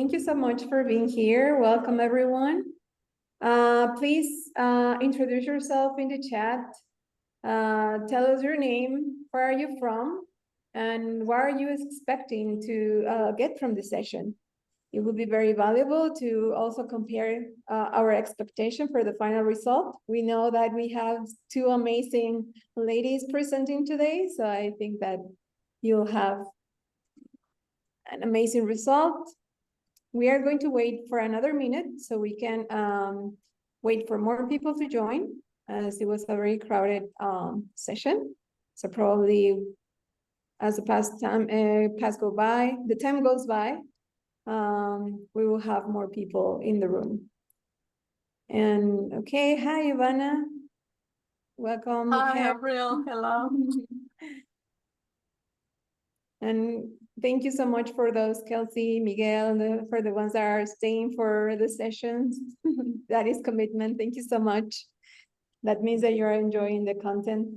Thank you so much for being here. Welcome, everyone. Please introduce yourself in the chat. Tell us your name, where are you from, and what are you expecting to get from the session? It would be very valuable to also compare our expectation for the final result. We know that we have two amazing ladies presenting today, so I think that you'll have an amazing result. We are going to wait for another minute so we can wait for more people to join, as it was a very crowded session. So probably as the time goes by, we will have more people in the room. And okay, hi Ivana, welcome. Hi Avril, hello. And thank you so much for those, Kelsey, Miguel, for the ones that are staying for the sessions. That is commitment. Thank you so much. That means that you're enjoying the content.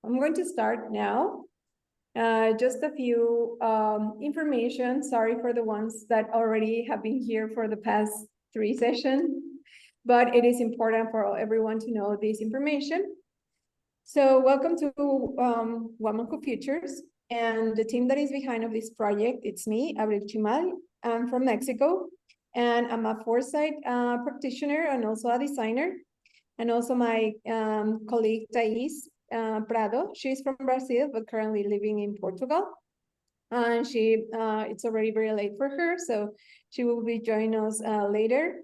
I'm going to start now. Just a few information. Sorry for the ones that already have been here for the past 3 sessions, but it is important for everyone to know this information. So welcome to Women Who Futures, and the team that is behind of this project, it's me, Avril Chimal. I'm from Mexico, and I'm a foresight practitioner and also a designer, and also my colleague Thais Prado. She's from Brazil, but currently living in Portugal. And it's already very late for her, so she will be joining us later.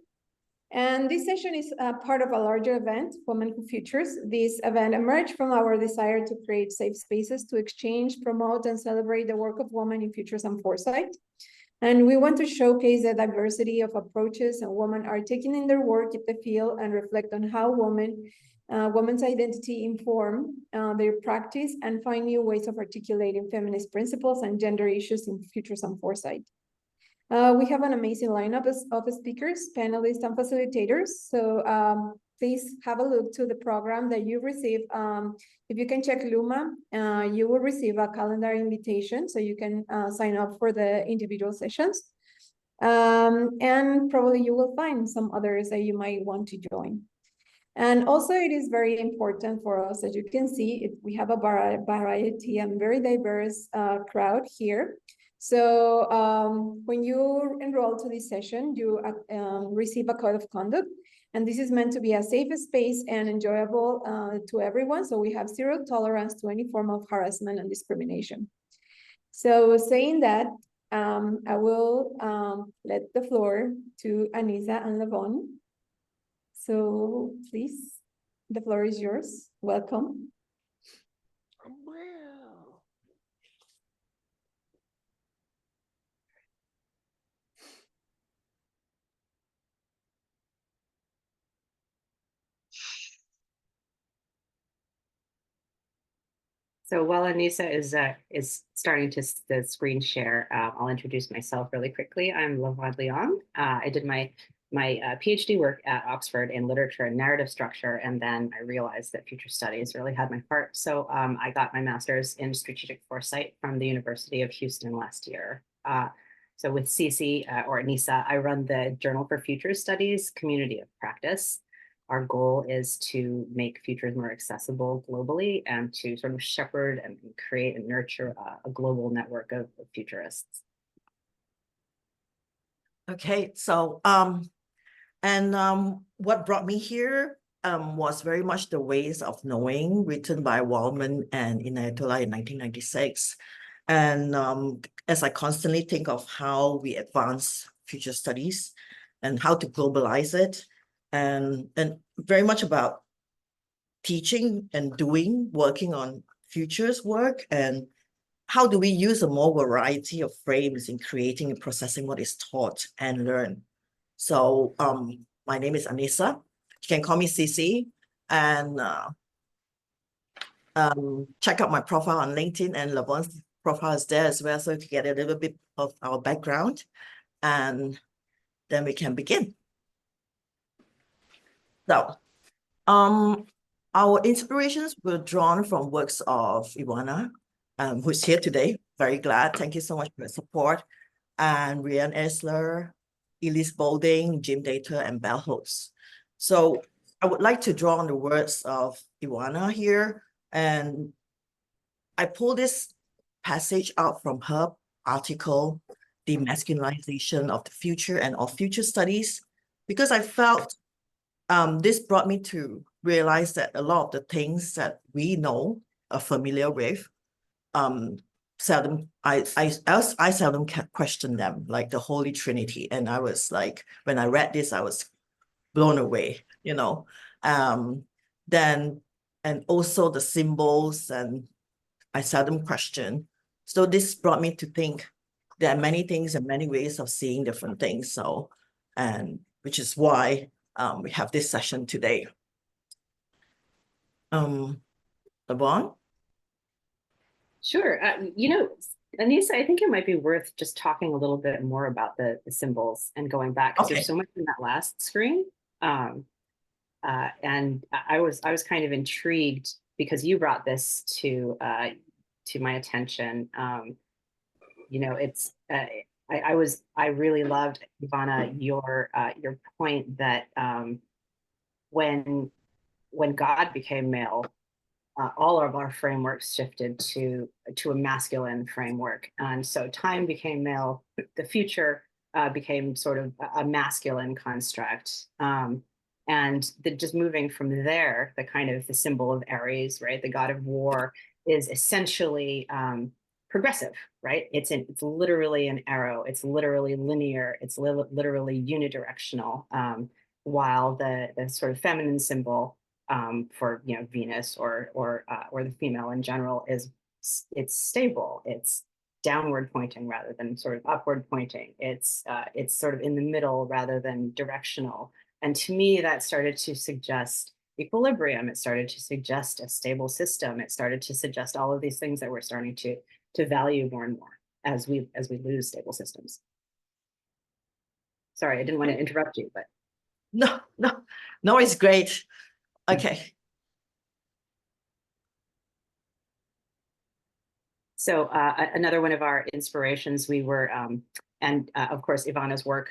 And this session is part of a larger event, Women Who Futures. This event emerged from our desire to create safe spaces to exchange, promote, and celebrate the work of women in futures and foresight. And we want to showcase the diversity of approaches and women are taking in their work in the field and reflect on how women's identity inform their practice and find new ways of articulating feminist principles and gender issues in futures and foresight. We have an amazing lineup of speakers, panelists, and facilitators. So please have a look to the program that you receive. If you can check Luma, you will receive a calendar invitation so you can sign up for the individual sessions. And probably you will find some others that you might want to join. And also it is very important for us, as you can see, we have a variety and very diverse crowd here. So when you enroll to this session, you receive a code of conduct, and this is meant to be a safe space and enjoyable to everyone. So we have zero tolerance to any form of harassment and discrimination. So saying that, I will let the floor to Anisah and Lavonne. So please, the floor is yours. Welcome. So while Anisah is starting to the screen share, I'll introduce myself really quickly. I'm Lavonne Leong. I did my PhD work at Oxford in literature and narrative structure, and then I realized that future studies really had my heart. So I got my master's in strategic foresight from the University of Houston last year. So with CC or Anisah, I run the Journal for Future Studies Community of Practice. Our goal is to make futures more accessible globally and to sort of shepherd and create and nurture a global network of futurists. Okay, so what brought me here was very much The Ways of Knowing, written by Waldman and Inayatullah in 1996. And as I constantly think of how we advance future studies and how to globalize it, and very much about teaching and doing, working on futures work, and how do we use a more variety of frames in creating and processing what is taught and learned. So my name is Anisah. You can call me CC, and check out my profile on LinkedIn, and Lavonne's profile is there as well, so to get a little bit of our background, and then we can begin. So Our inspirations were drawn from works of Ivana, who's here today. Very glad. Thank you so much for your support. And Rian Esler, Elise Boulding, Jim Data, and Bell Hooks. So I would like to draw on the words of Ivana here. And I pulled this passage out from her article, The Masculinization of the Future and of Future Studies, because I felt this brought me to realize that a lot of the things that we know, are familiar with, seldom I seldom question them, like the Holy Trinity. And I was like, when I read this, I was blown away, you know. Then and also the symbols, and I seldom question. So this brought me to think there are many things and many ways of seeing different things. So, and which is why we have this session today. Lavonne? Sure. You know, Anisah, I think it might be worth just talking a little bit more about the symbols and going back, because there's so much in that last screen. And I was kind of intrigued because you brought this to my attention. You know, it's I really loved, Ivana, your point that when God became male, all of our frameworks shifted to a masculine framework, and so time became male. The future became sort of a masculine construct, and just moving from there, the kind of the symbol of Aries, right, the god of war, is essentially progressive, right? It's literally an arrow. It's literally linear. It's literally unidirectional. While the sort of feminine symbol for, you know, Venus or the female in general it's stable. It's downward pointing rather than sort of upward pointing. It's sort of in the middle rather than directional. And to me, that started to suggest equilibrium. It started to suggest a stable system. It started to suggest all of these things that we're starting to value more and more as we lose stable systems. Sorry, I didn't want to interrupt you, but No, it's great. Okay. So another one of our inspirations, we were, and of course, Ivana's work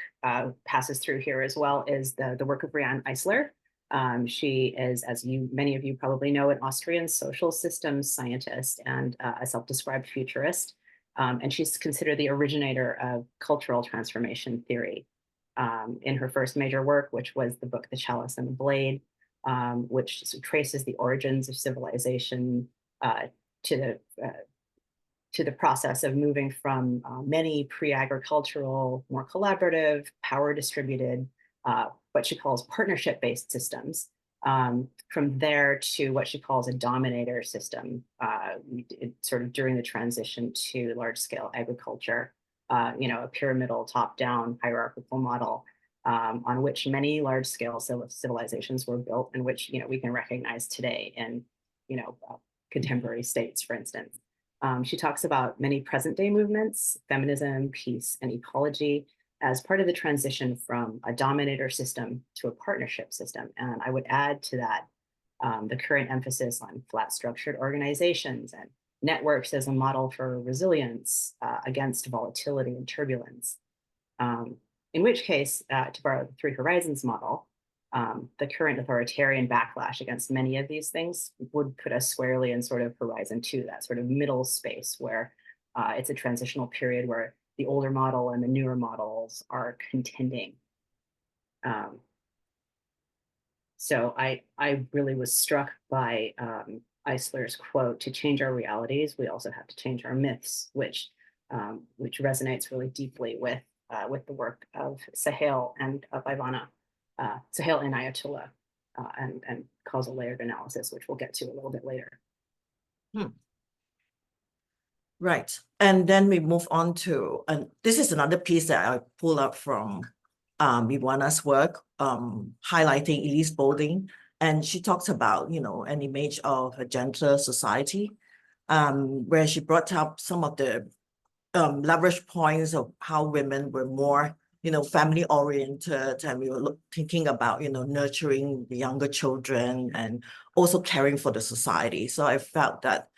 passes through here as well, is the work of Rian Eisler. She is, as many of you probably know, an Austrian social systems scientist and a self-described futurist. And she's considered the originator of cultural transformation theory. In her first major work, which was the book The Chalice and the Blade, which traces the origins of civilization to the process of moving from many pre-agricultural, more collaborative, power-distributed, what she calls partnership-based systems, from there to what she calls a dominator system, sort of during the transition to large-scale agriculture, you know, a pyramidal top-down hierarchical model on which many large-scale civilizations were built, and which, you know, we can recognize today in, you know, contemporary states, for instance. She talks about many present-day movements, feminism, peace, and ecology, as part of the transition from a dominator system to a partnership system. And I would add to that the current emphasis on flat structured organizations and networks as a model for resilience against volatility and turbulence. In which case, to borrow the Three Horizons model, the current authoritarian backlash against many of these things would put us squarely in sort of Horizon 2, that sort of middle space where it's a transitional period where the older model and the newer models are contending. So I really was struck by Eisler's quote, "To change our realities, we also have to change our myths," which resonates really deeply with the work of Sahel and of Ivana, Sahel and Ayatollah, and causal layered analysis, which we'll get to a little bit later. Right. And then we move on to, and this is another piece that I pulled up from Ivana's work, highlighting Elise Boulding. And she talks about, you know, an image of a gentler society, where she brought up some of the leverage points of how women were more family oriented, and we were thinking about, nurturing the younger children and also caring for the society. So I felt that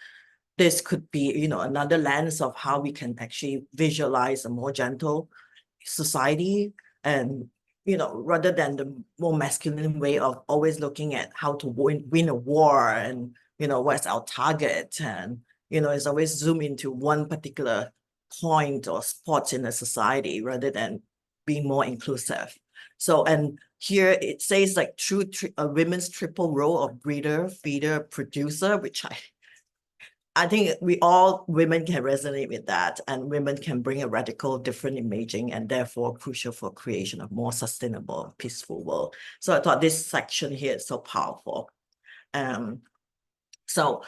this could be, another lens of how we can actually visualize a more gentle society, and, rather than the more masculine way of always looking at how to win a war and, what's our target. And, it's always zoom into one particular point or spot in a society rather than being more inclusive. So, and here it says like a women's triple role of breeder, feeder, producer, which I think women can resonate with that, and women can bring a radical different imaging and therefore crucial for creation of more sustainable, peaceful world. So I thought this section here is so powerful. So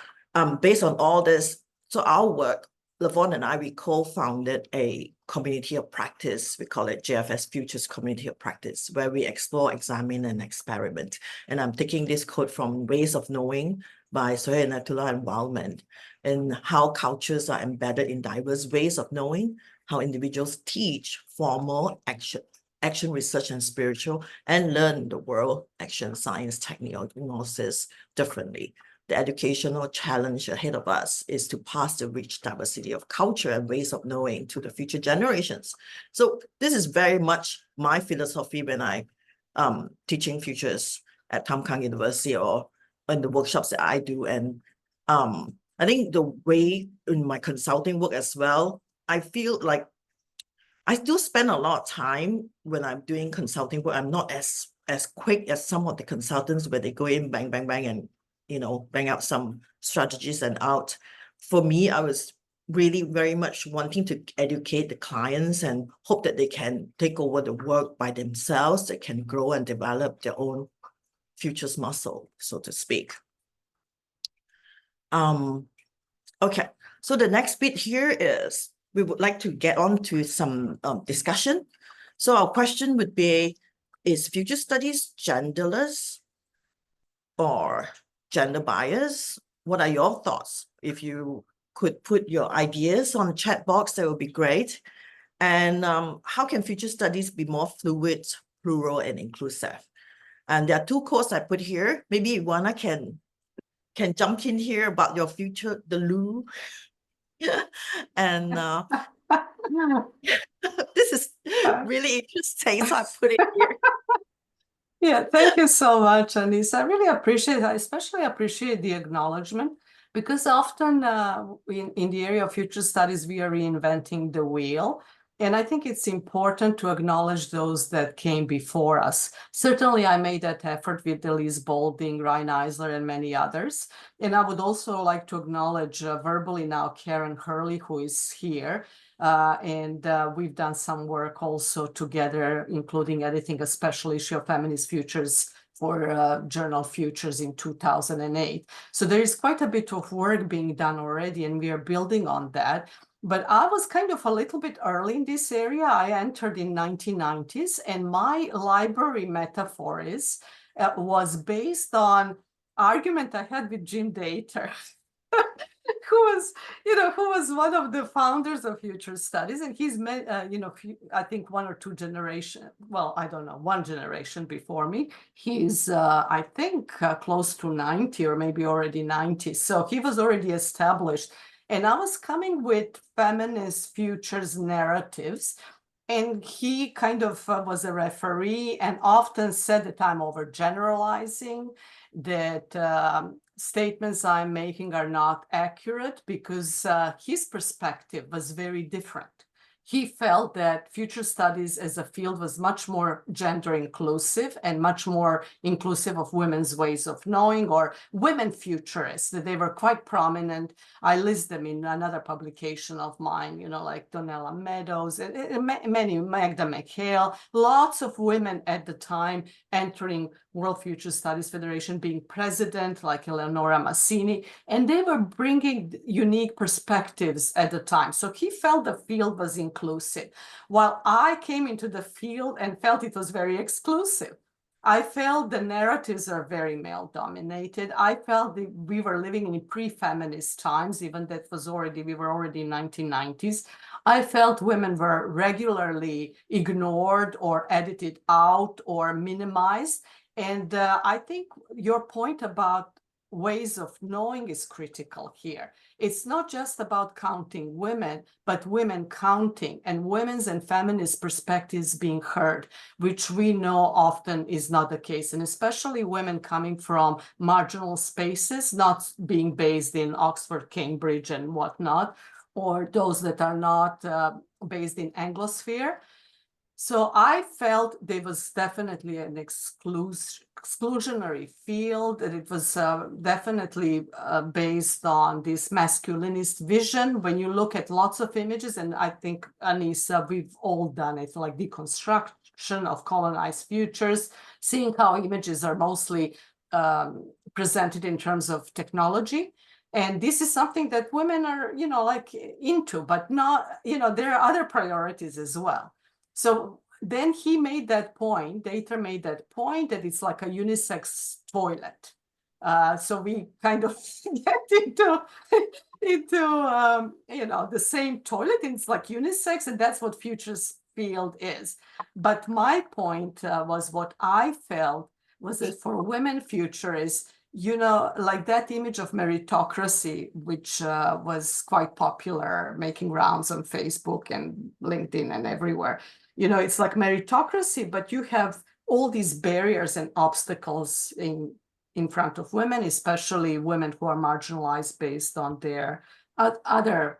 based on all this, so our work, Lavonne and I, we co-founded a community of practice. We call it JFS Futures Community of Practice, where we explore, examine, and experiment. And I'm taking this quote from Ways of Knowing by Sohail Inayatullah and Wildman, and how cultures are embedded in diverse ways of knowing, how individuals teach formal action research and spiritual, and learn the world, action, science, technologies differently. The educational challenge ahead of us is to pass the rich diversity of culture and ways of knowing to the future generations. So this is very much my philosophy when I teaching futures at Tham Kang University or in the workshops that I do. And I think the way in my consulting work as well, I feel like I still spend a lot of time when I'm doing consulting work. I'm not as quick as some of the consultants where they go in, bang, bang, bang, and bang out some strategies and out. For me, I was really very much wanting to educate the clients and hope that they can take over the work by themselves, they can grow and develop their own futures muscle, so to speak. Okay, so the next bit here is we would like to get on to some discussion. So our question would be, is future studies genderless or gender bias? What are your thoughts? If you could put your ideas on the chat box, that would be great. And how can future studies be more fluid, plural, and inclusive? And there are two quotes I put here. Maybe Ivana can jump in here about your future, the Lu. And this is really interesting, so I put it here. Yeah, thank you so much, Anisah. I really appreciate it. I especially appreciate the acknowledgement, because often in the area of future studies, we are reinventing the wheel. And I think it's important to acknowledge those that came before us. Certainly, I made that effort with Elise Boulding, Ryan Eisler, and many others. And I would also like to acknowledge verbally now Karen Hurley, who is here. And we've done some work also together, including editing a special issue of Feminist Futures for Journal Futures in 2008. So there is quite a bit of work being done already, and we are building on that. But I was kind of a little bit early in this area. I entered in 1990s, and my library metaphor was based on argument I had with Jim Dater. who was one of the founders of Future Studies, and he's I think one or two generation, well, I don't know, one generation before me. He's I think close to 90 or maybe already 90, so he was already established. And I was coming with feminist futures narratives, and he kind of was a referee and often said that I'm overgeneralizing, that statements I'm making are not accurate, because his perspective was very different. He felt that future studies as a field was much more gender inclusive and much more inclusive of women's ways of knowing, or women futurists, that they were quite prominent. I list them in another publication of mine, like Donella Meadows, and many, Magda McHale, lots of women at the time entering World Future Studies Federation, being president, like Eleonora Massini, and they were bringing unique perspectives at the time. So he felt the field was inclusive, while I came into the field and felt it was very exclusive. I felt the narratives are very male dominated. I felt that we were living in pre-feminist times, even that was already, we were already in 1990s. I felt women were regularly ignored or edited out or minimized. And I think your point about ways of knowing is critical here. It's not just about counting women, but women counting and women's and feminist perspectives being heard, which we know often is not the case. And especially women coming from marginal spaces, not being based in Oxford, Cambridge, and whatnot, or those that are not based in Anglosphere. So I felt there was definitely an exclusionary field, that it was definitely based on this masculinist vision. When you look at lots of images, and I think, Anisah, we've all done it, like deconstruction of colonized futures, seeing how images are mostly presented in terms of technology. And this is something that women are, like into, but not, there are other priorities as well. So then he made that point, Data made that point that it's like a unisex toilet. So we kind of get into the same toilet, and it's like unisex, and that's what futures field is. But my point was, what I felt was that for women, future is, like that image of meritocracy, which was quite popular, making rounds on Facebook and LinkedIn and everywhere. It's like meritocracy, but you have all these barriers and obstacles in front of women, especially women who are marginalized based on their other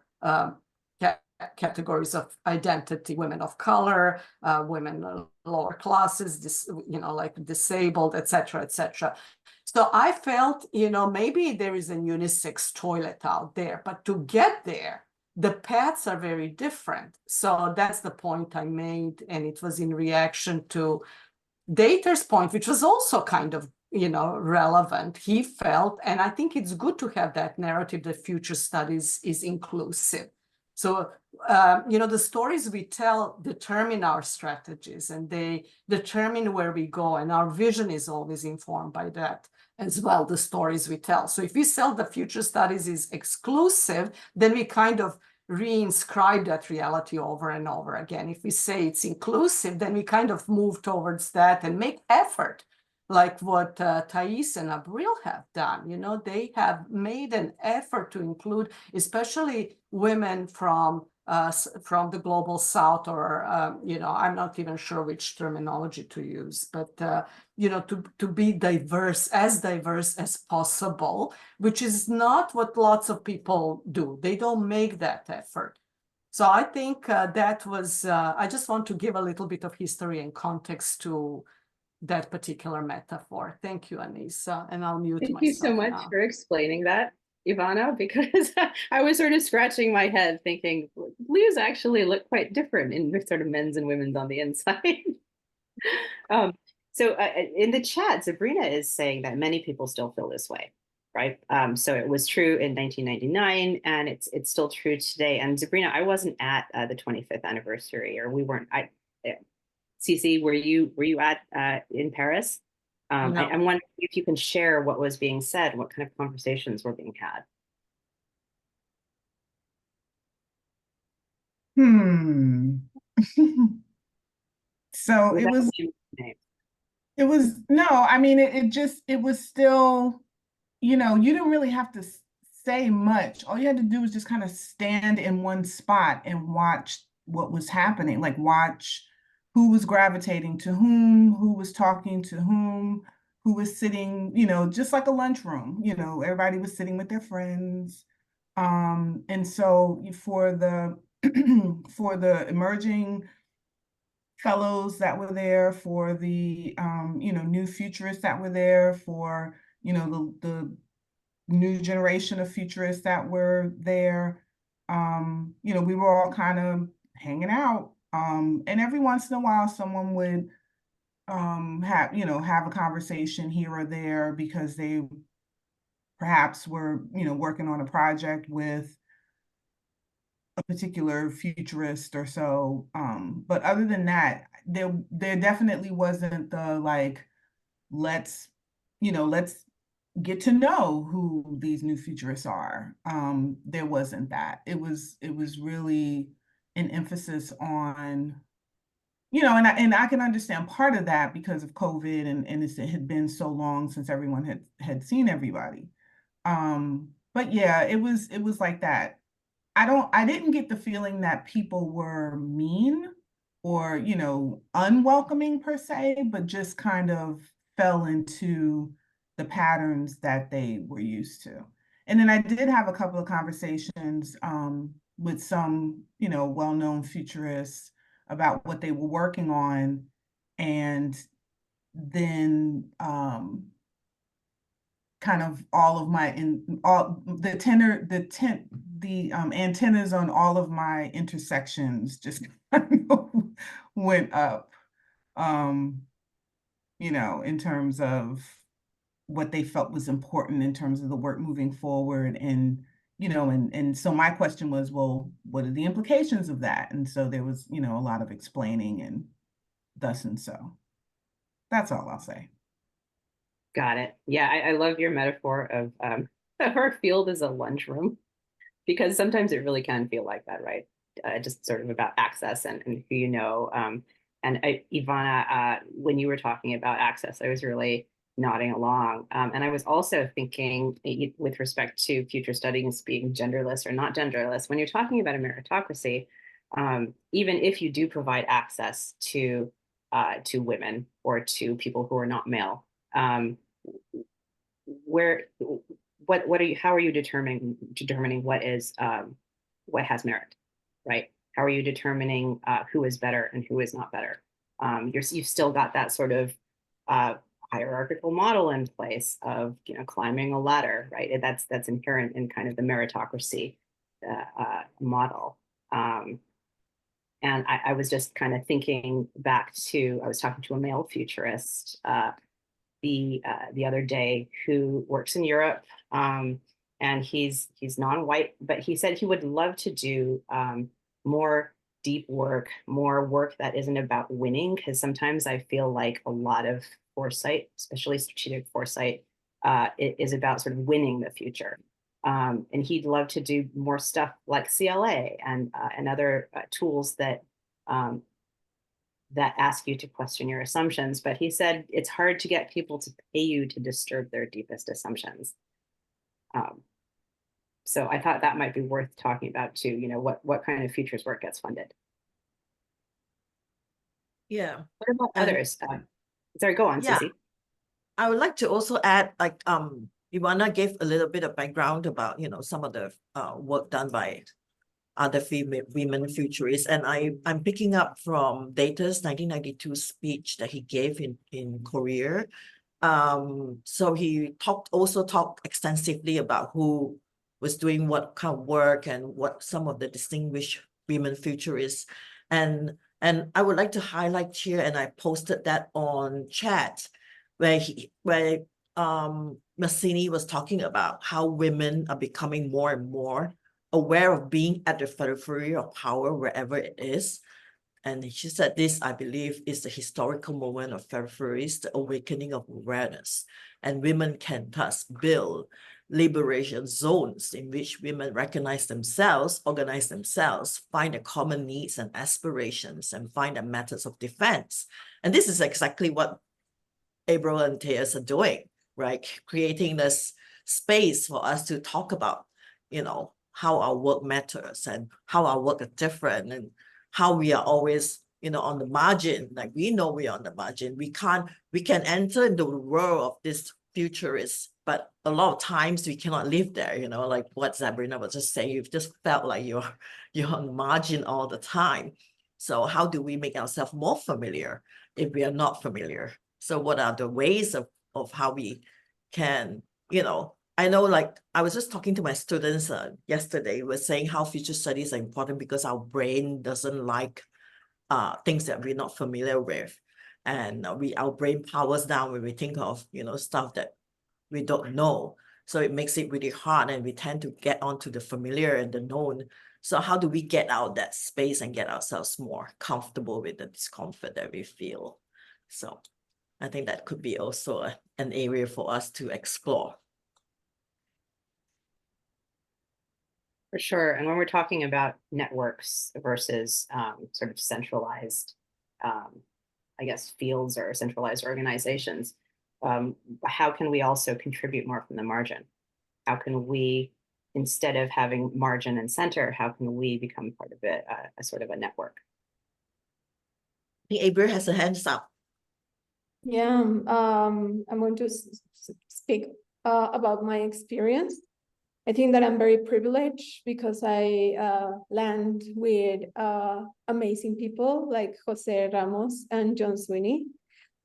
categories of identity, women of color, women lower classes, like disabled, etc., etc. So I felt, maybe there is a unisex toilet out there, but to get there, the paths are very different. So that's the point I made, and it was in reaction to Data's point, which was also kind of, relevant. He felt, and I think it's good to have that narrative that future studies is inclusive. So, the stories we tell determine our strategies, and they determine where we go, and our vision is always informed by that as well, the stories we tell. So if we sell the future studies is exclusive, then we kind of reinscribe that reality over and over again. If we say it's inclusive, then we kind of move towards that and make effort, like what Thais and Abril have done. They have made an effort to include, especially women from the global south, or I'm not even sure which terminology to use, but to be diverse as possible, which is not what lots of people do. They don't make that effort. So I think that was, I just want to give a little bit of history and context to that particular metaphor. Thank you, Anisah, and I'll mute myself. Thank you so much for explaining that, Ivana, because I was sort of scratching my head thinking, blues actually look quite different in sort of men's and women's on the inside. So in the chat, Sabrina is saying that many people still feel this way, right? So it was true in 1999, and it's still true today. And Sabrina, I wasn't at the 25th anniversary, or we weren't. Cece, were you at in Paris? No. I'm wondering if you can share what was being said, what kind of conversations were being had. So it was no, I mean, it was still, you didn't really have to say much. All you had to do was just kind of stand in one spot and watch what was happening, like watch who was gravitating to whom, who was talking to whom, who was sitting, just like a lunchroom, everybody was sitting with their friends. And so for the for the emerging fellows that were there, for the new futurists that were there, for the new generation of futurists that were there, we were all kind of hanging out. And every once in a while, someone would have a conversation here or there because they perhaps were, working on a project with a particular futurist or so. But other than that, there definitely wasn't the like let's, let's get to know who these new futurists are. There wasn't that. It was really an emphasis on, and I can understand part of that because of COVID and it had been so long since everyone had seen everybody. But yeah, it was like that. I didn't get the feeling that people were mean or, unwelcoming per se, but just kind of fell into the patterns that they were used to. And then I did have a couple of conversations with some, well-known futurists about what they were working on. And then kind of all of my antennas on all of my intersections just kind of went up, in terms of what they felt was important in terms of the work moving forward. And and so my question was, well, what are the implications of that? And so there was, a lot of explaining and thus and so. That's all I'll say. Got it. Yeah, I love your metaphor of our field is a lunchroom, because sometimes it really can feel like that, right? Just sort of about access and who you know. And Ivana, when you were talking about access, I was really nodding along. And I was also thinking with respect to future studies being genderless or not genderless, when you're talking about a meritocracy, even if you do provide access to women or to people who are not male, how are you determining what is what has merit, right? How are you determining who is better and who is not better? You've still got that sort of hierarchical model in place of climbing a ladder, right? That's inherent in kind of the meritocracy model. And I was just kind of thinking back to, I was talking to a male futurist the other day who works in Europe, and he's non-white, but he said he would love to do more deep work, more work that isn't about winning, because sometimes I feel like a lot of foresight, especially strategic foresight, it is about sort of winning the future. And he'd love to do more stuff like CLA and other tools that that ask you to question your assumptions. But he said it's hard to get people to pay you to disturb their deepest assumptions. So I thought that might be worth talking about too. What kind of futures work gets funded? Yeah. What about others? Sorry, go on, Yeah. Susie. I would like to also add, like Ivana gave a little bit of background about some of the work done by other women futurists, and I'm picking up from Data's 1992 speech that he gave in Korea. So he also talked extensively about who was doing what kind of work and what some of the distinguished women futurists, and I would like to highlight here, and I posted that on chat, where Massini was talking about how women are becoming more and more aware of being at the periphery of power wherever it is. And she said this, I believe, is the historical moment of peripheries, the awakening of awareness. And women can thus build liberation zones in which women recognize themselves, organize themselves, find their common needs and aspirations, and find their methods of defense. And this is exactly what April and Teas are doing, right? Creating this space for us to talk about, how our work matters and how our work is different, and how we are always, on the margin. Like, we know we are on the margin. We can enter into the world of this futurists, but a lot of times we cannot live there, like what Sabrina was just saying. You've just felt like you're on the margin all the time. So how do we make ourselves more familiar if we are not familiar? So what are the ways of how we can, I know, like, I was just talking to my students yesterday, was saying how future studies are important because our brain doesn't like things that we're not familiar with. And our brain powers down when we think of, stuff that we don't know. So it makes it really hard, and we tend to get onto the familiar and the known. So how do we get out that space and get ourselves more comfortable with the discomfort that we feel? So I think that could be also an area for us to explore. For sure. And when we're talking about networks versus sort of centralized, I guess, fields or centralized organizations, how can we also contribute more from the margin? How can we, instead of having margin and center, how can we become part of it, a sort of a network? I think April has a hands up. Yeah, I'm going to speak about my experience. I think that I'm very privileged because I land with amazing people like Jose Ramos and John Sweeney,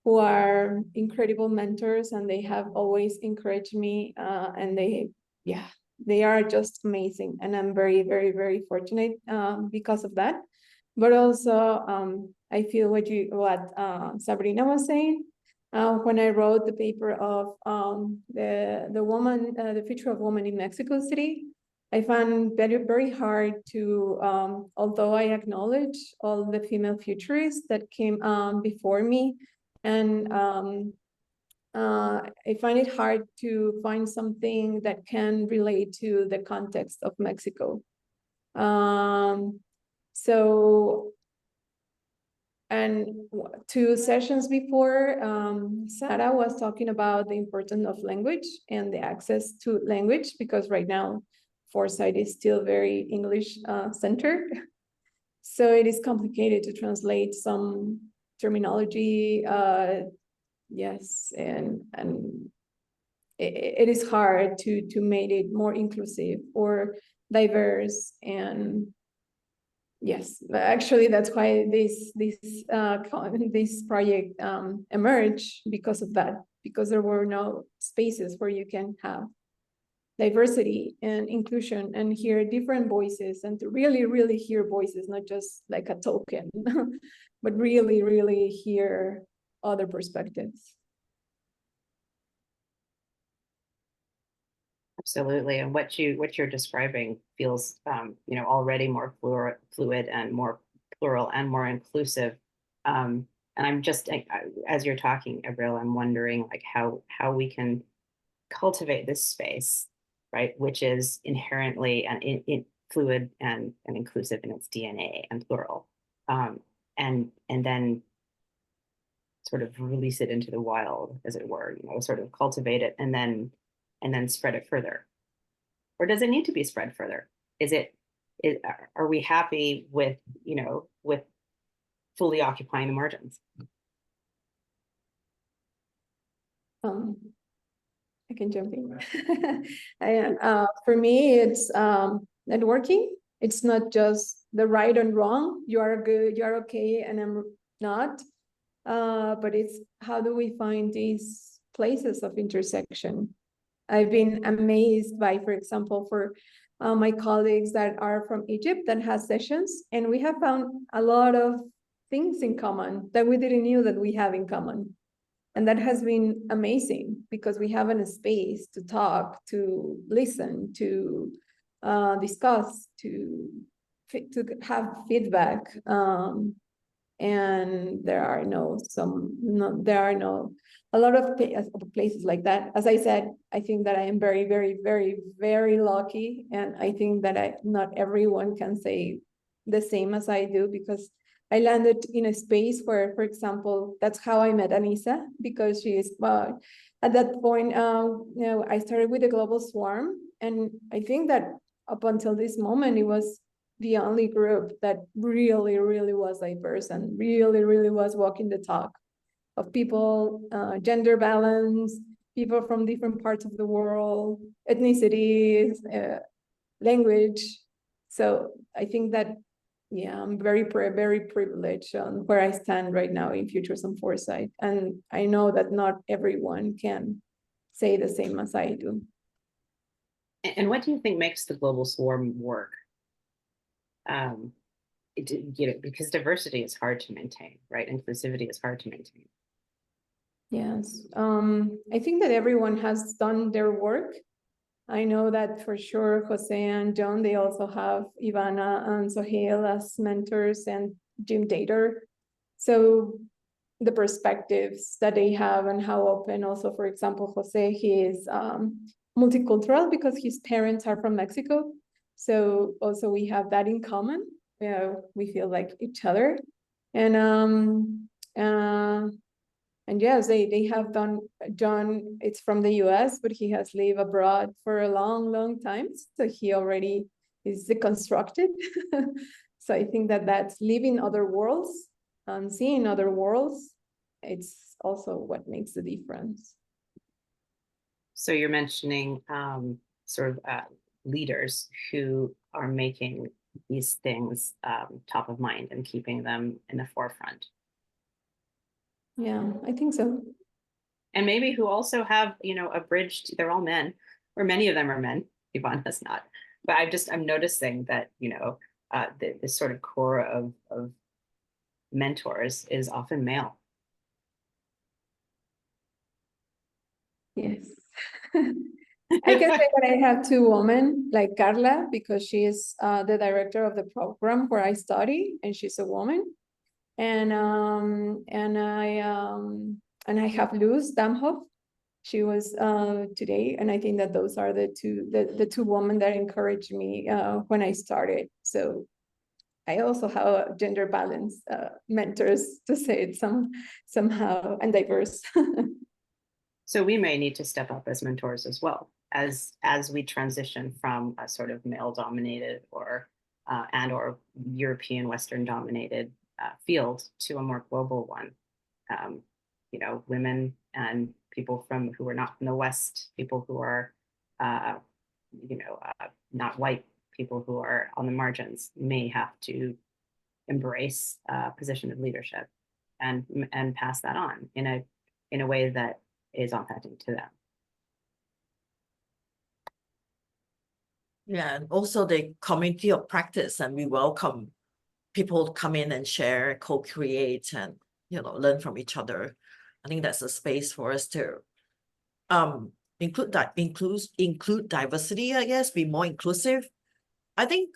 who are incredible mentors, and they have always encouraged me, and they are just amazing. And I'm very, very, very fortunate because of that. But also, I feel what Sabrina was saying. When I wrote the paper of the future of women in Mexico City, I found very, very hard to, although I acknowledge all the female futurists that came before me, and I find it hard to find something that can relate to the context of Mexico. And 2 sessions before, Sarah was talking about the importance of language and the access to language, because right now, Foresight is still very English centered. So it is complicated to translate some terminology, yes, and it is hard to make it more inclusive or diverse. And yes, actually, that's why this project emerged, because of that, because there were no spaces where you can have diversity and inclusion and hear different voices, and to really, really hear voices, not just like a token, but really, really hear other perspectives. Absolutely. And what you're describing feels, already more fluid and more plural and more inclusive. And I'm just, as you're talking, Abril, I'm wondering like how we can cultivate this space, right? Which is inherently and fluid and inclusive in its DNA and plural. And then sort of release it into the wild, as it were, sort of cultivate it and then spread it further? Or does it need to be spread further? Are we happy with fully occupying the margins? I can jump in. For me, it's networking. It's not just the right and wrong. You are good, you are okay, and I'm not. But it's how do we find these places of intersection? I've been amazed by, for example, my colleagues that are from Egypt that has sessions, and we have found a lot of things in common that we didn't know that we have in common. And that has been amazing because we have a space to talk, to listen, to discuss, to have feedback. And there are a lot of places like that. As I said, I think that I am very, very, very, very lucky. And I think that not everyone can say the same as I do, because I landed in a space where, for example, that's how I met Anisah, because she is, at that point, I started with the Global Swarm. And I think that up until this moment, it was the only group that really, really was diverse and really, really was walking the talk of people, gender balance, people from different parts of the world, ethnicities, language. So I think that, yeah, I'm very, very privileged on where I stand right now in Futures and Foresight. And I know that not everyone can say the same as I do. And what do you think makes the Global Swarm work? Because diversity is hard to maintain, right? Inclusivity is hard to maintain. Yes, I think that everyone has done their work. I know that for sure, Jose and John, they also have Ivana and Sohail as mentors, and Jim Dater. So the perspectives that they have and how open. Also, for example, Jose, he is multicultural because his parents are from Mexico. So also we have that in common. We feel like each other. And yes, they have done, John, it's from the US, but he has lived abroad for a long, long time. So he already is deconstructed. So I think that that's living other worlds, seeing other worlds. It's also what makes the difference. So you're mentioning leaders who are making these things top of mind and keeping them in the forefront. Yeah, I think so. And maybe who also have, a bridge to, they're all men, or many of them are men. Ivana's not. But I'm noticing that, this sort of core of mentors is often male. Yes. I can say that I have two women, like Carla, because she is the director of the program where I study, and she's a woman. And I have Luz Damhoff. She was today, and I think that those are the two women that encouraged me when I started. So I also have a gender balance mentors, to say it somehow, and diverse. So we may need to step up as mentors as well, as we transition from a sort of male-dominated or European Western-dominated field to a more global one. Women and people who are not from the West, people who are, not white, people who are on the margins may have to embrace a position of leadership and pass that on in a way that is authentic to them. Yeah, and also the community of practice, and we welcome people to come in and share, co-create, and learn from each other. I think that's a space for us to include diversity, I guess, be more inclusive. I think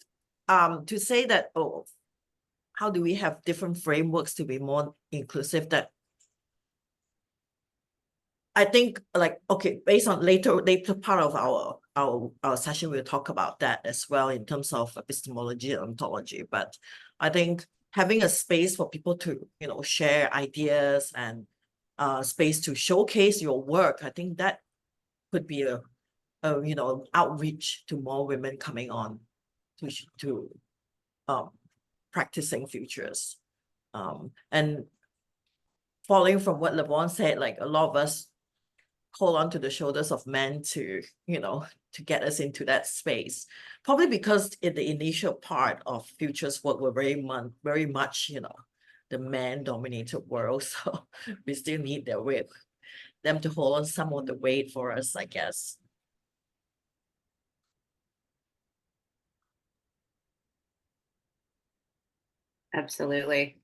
to say that, how do we have different frameworks to be more inclusive, that I think, like, okay, based on later part of our session, we'll talk about that as well in terms of epistemology and ontology. But I think having a space for people to, share ideas and space to showcase your work, I think that could be a outreach to more women coming on to practicing futures. And following from what Lavonne said, like, a lot of us hold on to the shoulders of men to get us into that space. Probably because in the initial part of Futures work, we're very much, the man-dominated world. So we still need them to hold on some of the weight for us, I guess. Absolutely.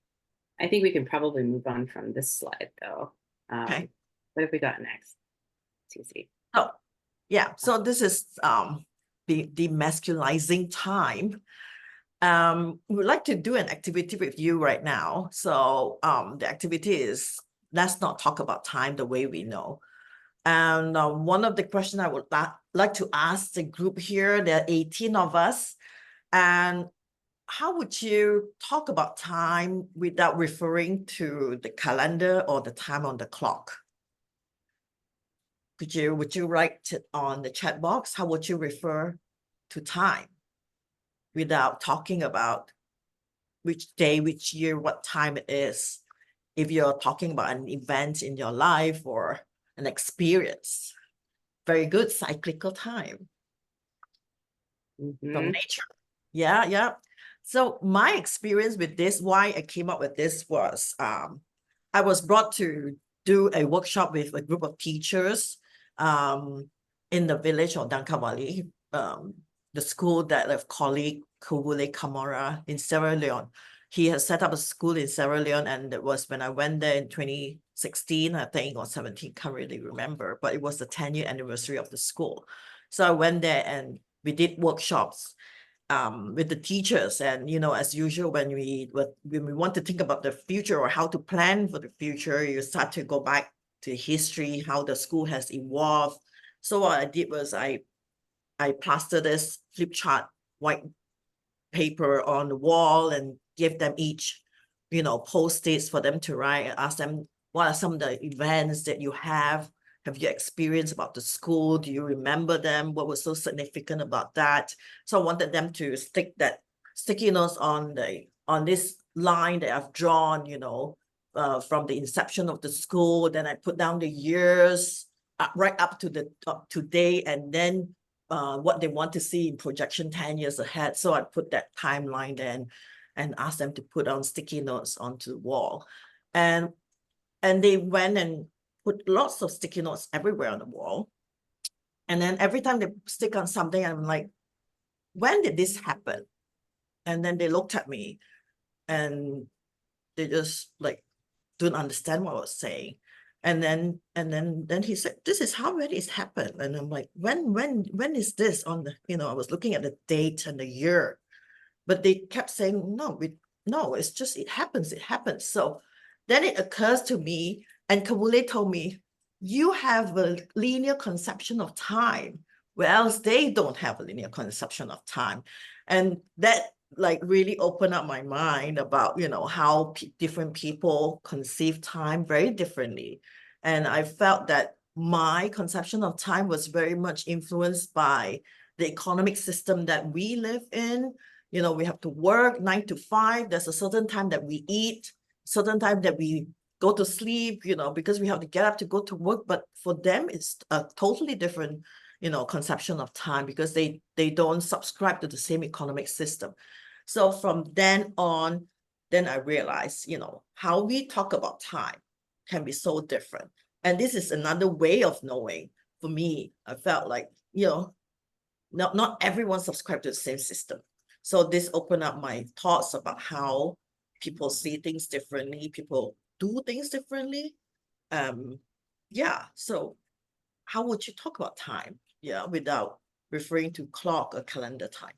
I think we can probably move on from this slide, though. Okay. What have we got next? Easy. Oh, yeah. So this is the demasculizing time. We would like to do an activity with you right now. So the activity is, let's not talk about time the way we know. And one of the questions I would like to ask the group here, there are 18 of us, and how would you talk about time without referring to the calendar or the time on the clock? Would you write it on the chat box? How would you refer to time without talking about which day, which year, what time it is? If you're talking about an event in your life or an experience, very good, cyclical time from nature. Yeah. So my experience with this, why I came up with this was, I was brought to do a workshop with a group of teachers in the village of Dankawali, the school that a colleague, Kuvule Kamara in Sierra Leone. He has set up a school in Sierra Leone, and it was when I went there in 2016, I think, or 17, can't really remember, but it was the 10-year anniversary of the school. So I went there and we did workshops with the teachers. And, you know, as usual, when we want to think about the future or how to plan for the future, you start to go back to history, how the school has evolved. So what I did was I plastered this flip chart white paper on the wall and give them each, you know, post-its for them to write, and ask them, what are some of the events that you have you experienced about the school? Do you remember them? What was so significant about that? So I wanted them to stick that sticky notes on this line that I've drawn, you know, from the inception of the school. Then I put down the years right up to date, and then what they want to see in projection 10 years ahead. So I put that timeline then and asked them to put on sticky notes onto the wall. And they went and put lots of sticky notes everywhere on the wall. And then every time they stick on something, I'm like, when did this happen? And then they looked at me and they just like didn't understand what I was saying. And then he said, this is how it is happened. And I'm like, when is this on the, you know, I was looking at the date and the year, but they kept saying, no, it's just, it happens. So then it occurs to me, and Kabule told me, you have a linear conception of time, whereas they don't have a linear conception of time. And that like really opened up my mind about, you know, how different people conceive time very differently. And I felt that my conception of time was very much influenced by the economic system that we live in. You know, we have to work 9 to 5. There's a certain time that we eat, certain time that we go to sleep, you know, because we have to get up to go to work. But for them, it's a totally different, you know, conception of time, because they don't subscribe to the same economic system. So from then on, then I realized, you know, how we talk about time can be so different. And this is another way of knowing. For me, I felt like, you know, not everyone subscribed to the same system. So this opened up my thoughts about how people see things differently, people do things differently. Yeah, so how would you talk about time, yeah, without referring to clock or calendar time?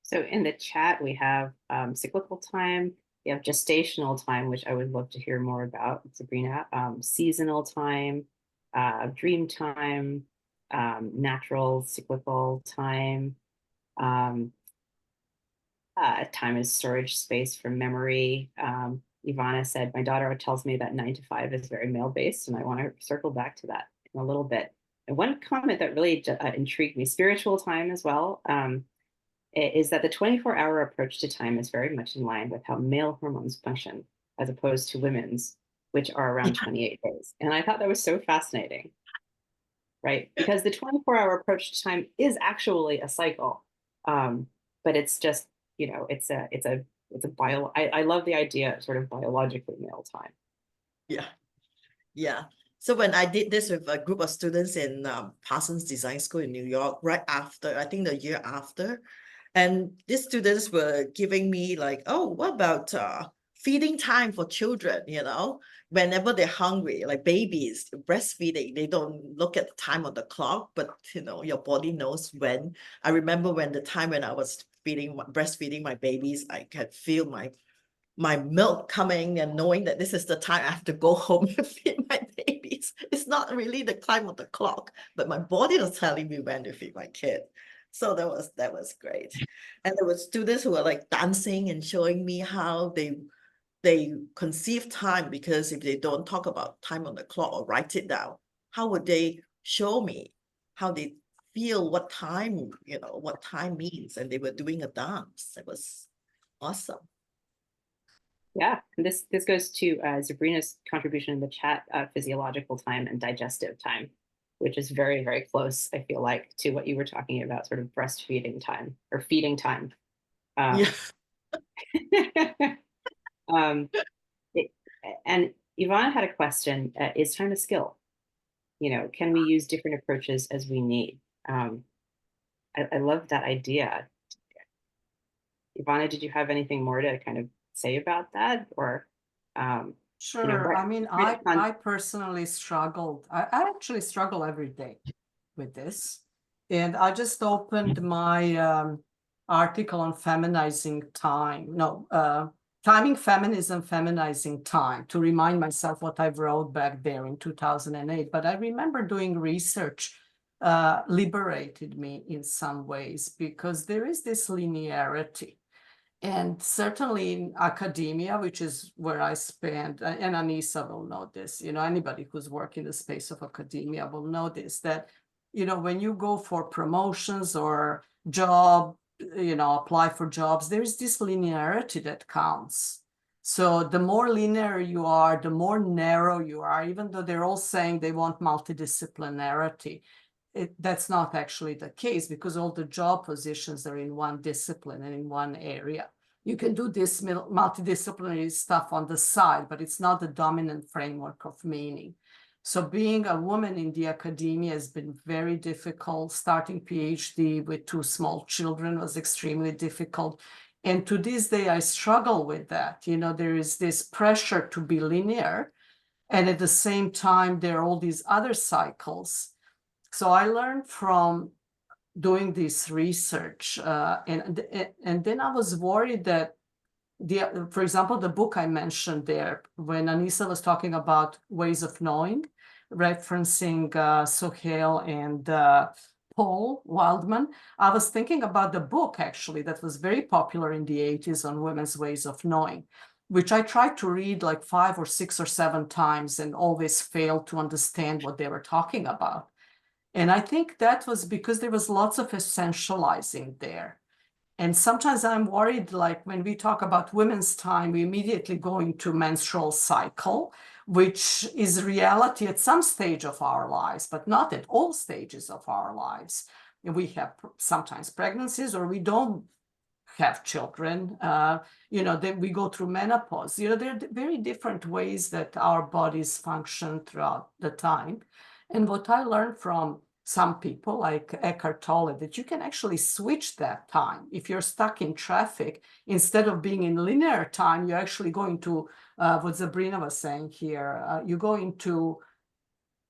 So in the chat, we have cyclical time, we have gestational time, which I would love to hear more about, Sabrina, seasonal time, dream time, natural cyclical time, time is storage space for memory. Ivana said, my daughter tells me that 9 to 5 is very male-based, and I want to circle back to that in a little bit. And one comment that really intrigued me, spiritual time as well, is that the 24-hour approach to time is very much in line with how male hormones function, as opposed to women's, which are around 28 days. And I thought that was so fascinating, right? Because the 24-hour approach to time is actually a cycle, but it's just, you know, it's a bio. I love the idea of sort of biologically male time. Yeah. So when I did this with a group of students in Parsons Design School in New York, right after, I think the year after, and these students were giving me like, oh, what about feeding time for children, you know, whenever they're hungry, like babies, breastfeeding, they don't look at the time on the clock, but, you know, your body knows when. I remember when the time when I was breastfeeding my babies, I could feel my milk coming and knowing that this is the time I have to go home and feed my babies. It's not really the time of the clock, but my body was telling me when to feed my kid. So that was great. And there were students who were like dancing and showing me how they conceive time, because if they don't talk about time on the clock or write it down, how would they show me how they feel what time, you know, what time means? And they were doing a dance. It was awesome. Yeah, and this goes to Sabrina's contribution in the chat, physiological time and digestive time, which is very, very close, I feel like, to what you were talking about, sort of breastfeeding time or feeding time. Yeah. And Ivana had a question, is time a skill? You know, can we use different approaches as we need? I love that idea. Ivana, did you have anything more to kind of say about that? Or Sure. you know, I mean, I personally struggled. I actually struggle every day with this. And I just opened my article on feminizing time. No, timing feminism, feminizing time, to remind myself what I wrote back there in 2008. But I remember doing research liberated me in some ways, because there is this linearity. And certainly in academia, which is where I spend, and Anisah will know this, you know, anybody who's worked in the space of academia will know this, that, you know, when you go for promotions or job, you know, apply for jobs, there's this linearity that counts. So the more linear you are, the more narrow you are, even though they're all saying they want multidisciplinarity. That's not actually the case, because all the job positions are in one discipline and in one area. You can do this multidisciplinary stuff on the side, but it's not the dominant framework of meaning. So being a woman in the academia has been very difficult. Starting PhD with 2 small children was extremely difficult. And to this day, I struggle with that. You know, there is this pressure to be linear. And at the same time, there are all these other cycles. So I learned from doing this research, and then I was worried that for example, the book I mentioned there, when Anisah was talking about ways of knowing, referencing Sohail and Paul Wildman, I was thinking about the book actually that was very popular in the 80s on women's ways of knowing, which I tried to read like 5 or 6 or 7 times and always failed to understand what they were talking about. And I think that was because there was lots of essentializing there. And sometimes I'm worried, like when we talk about women's time, we immediately go into menstrual cycle, which is reality at some stage of our lives, but not at all stages of our lives. And we have sometimes pregnancies, or we don't have children, you know, then we go through menopause. You know, there are very different ways that our bodies function throughout the time. And what I learned from some people like Eckhart Tolle, that you can actually switch that time. If you're stuck in traffic, instead of being in linear time, you're actually going to, what Sabrina was saying here, you go into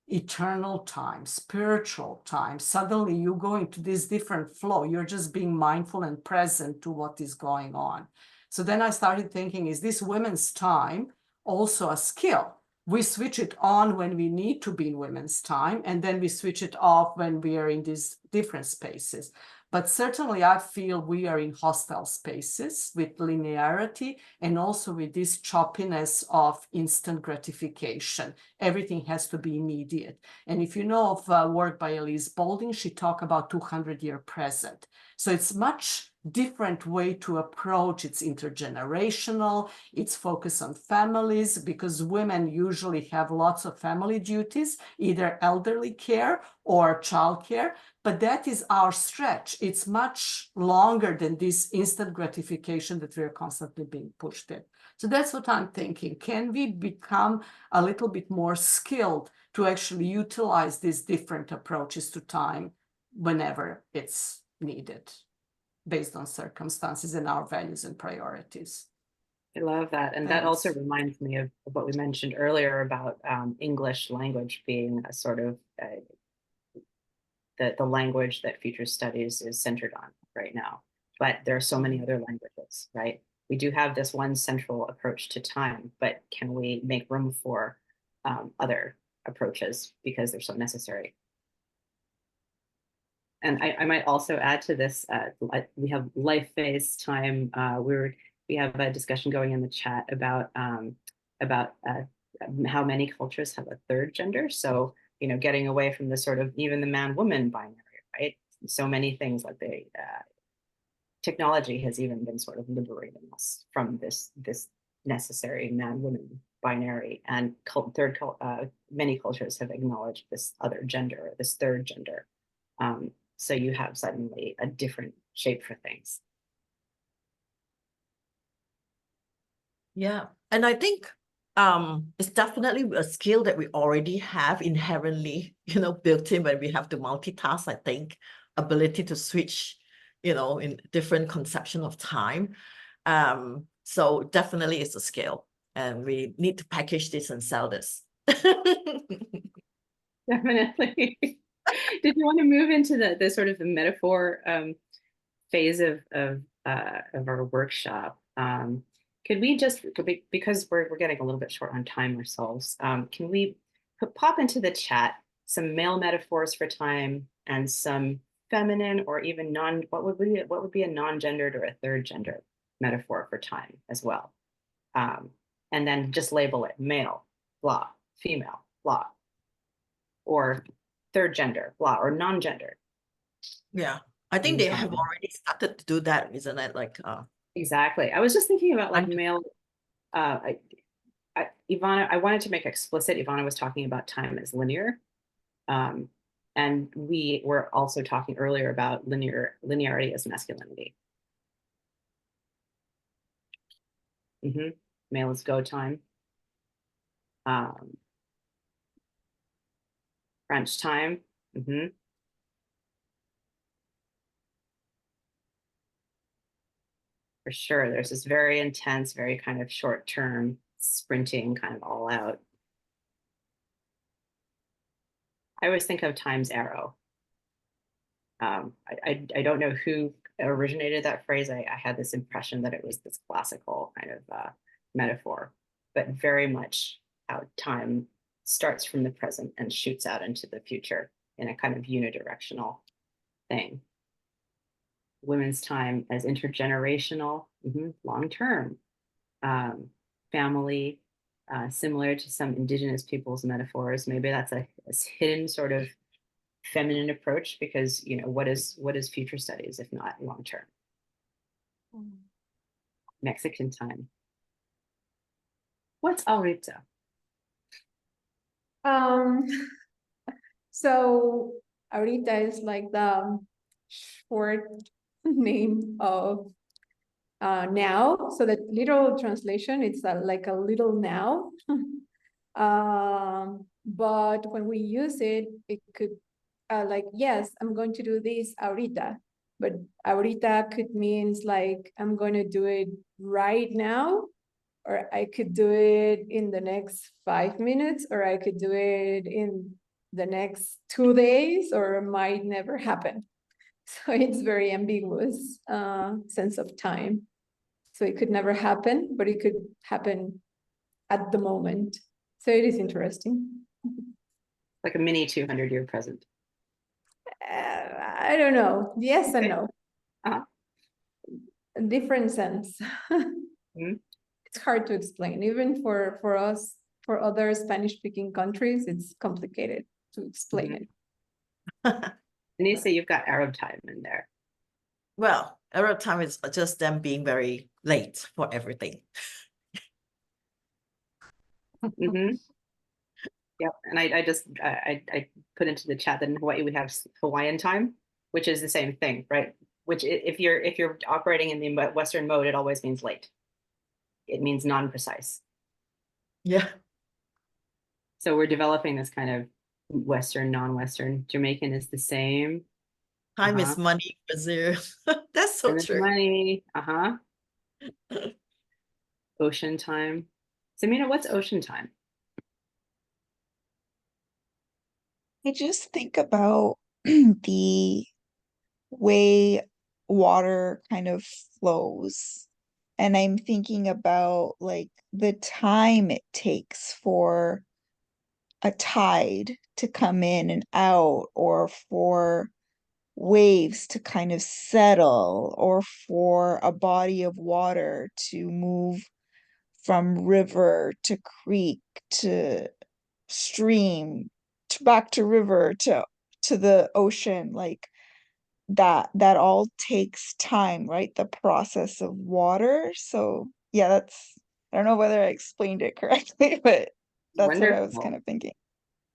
eternal time, spiritual time. Suddenly you go into this different flow. You're just being mindful and present to what is going on. So then I started thinking, is this women's time also a skill? We switch it on when we need to be in women's time, and then we switch it off when we are in these different spaces. But certainly I feel we are in hostile spaces with linearity and also with this choppiness of instant gratification. Everything has to be immediate. And if you know of work by Elise Boulding, she talked about 200-year present. So it's much different way to approach. It's intergenerational, it's focused on families, because women usually have lots of family duties, either elderly care or childcare, but that is our stretch. It's much longer than this instant gratification that we're constantly being pushed in. So that's what I'm thinking. Can we become a little bit more skilled to actually utilize these different approaches to time whenever it's needed, based on circumstances and our values and priorities? I love that. And that also reminds me of what we mentioned earlier about English language being a sort of the language that future studies is centered on right now. But there are so many other languages, right? We do have this one central approach to time, but can we make room for other approaches because they're so necessary? And I might also add to this, we have life phase time. We have a discussion going in the chat about how many cultures have a third gender. So, you know, getting away from the sort of even the man-woman binary, right? So many things like the technology has even been sort of liberating us from this necessary man-woman binary, and many cultures have acknowledged this other gender, this third gender. So you have suddenly a different shape for things. Yeah, and I think it's definitely a skill that we already have inherently, you know, built in when we have to multitask. I think ability to switch, you know, in different conception of time. So definitely it's a skill, and we need to package this and sell this. Definitely. Did you want to move into the sort of the metaphor phase of our workshop, could we just, because we're getting a little bit short on time ourselves, can we pop into the chat some male metaphors for time and some feminine or even what would be a non-gendered or a third gender metaphor for time as well? And then just label it male, blah, female, blah, or third gender, blah, or non-gender. Yeah, I think they have already started to do that, isn't it? Like, Exactly. I was just thinking about like I'm- male, Ivana, I wanted to make explicit, Ivana was talking about time as linear. And we were also talking earlier about linearity as masculinity. Male is go time. French time. For sure, there's this very intense, very kind of short-term sprinting, kind of all out. I always think of time's arrow. I don't know who originated that phrase. I had this impression that it was this classical kind of metaphor, but very much how time starts from the present and shoots out into the future in a kind of unidirectional thing. Women's time as intergenerational, long-term, family, similar to some indigenous people's metaphors. Maybe that's a hidden sort of feminine approach, because what is future studies if not long-term? Mexican time. What's ahorita? So ahorita is like the short name of now. So the literal translation, it's like a little now. But when we use it, it could like, yes, I'm going to do this ahorita, but ahorita could means like, I'm going to do it right now, or I could do it in the next 5 minutes, or I could do it in the next 2 days, or it might never happen. So it's very ambiguous sense of time. So it could never happen, but it could happen at the moment. So it is interesting. Like a mini 200-year present. I don't know. Yes and no. A different sense. It's hard to explain. Even for us, for other Spanish-speaking countries, it's complicated to explain it. Anisah, you've got Arab time in there. Well, Arab time is just them being very late for everything. Yep, and I just put into the chat that in Hawaii we have Hawaiian time, which is the same thing, right? Which if you're operating in the Western mode, it always means late. It means non-precise. Yeah. So we're developing this kind of Western, non-Western. Jamaican is the same. Time is money, Brazil. That's so true. Money. Ocean time. Samina, what's ocean time? I just think about the way water kind of flows. And I'm thinking about like the time it takes for a tide to come in and out, or for waves to kind of settle, or for a body of water to move from river to creek to stream to back to river to the ocean. Like that all takes time, right? The process of water. So yeah, that's, I don't know whether I explained it correctly, but that's what I was kind of thinking.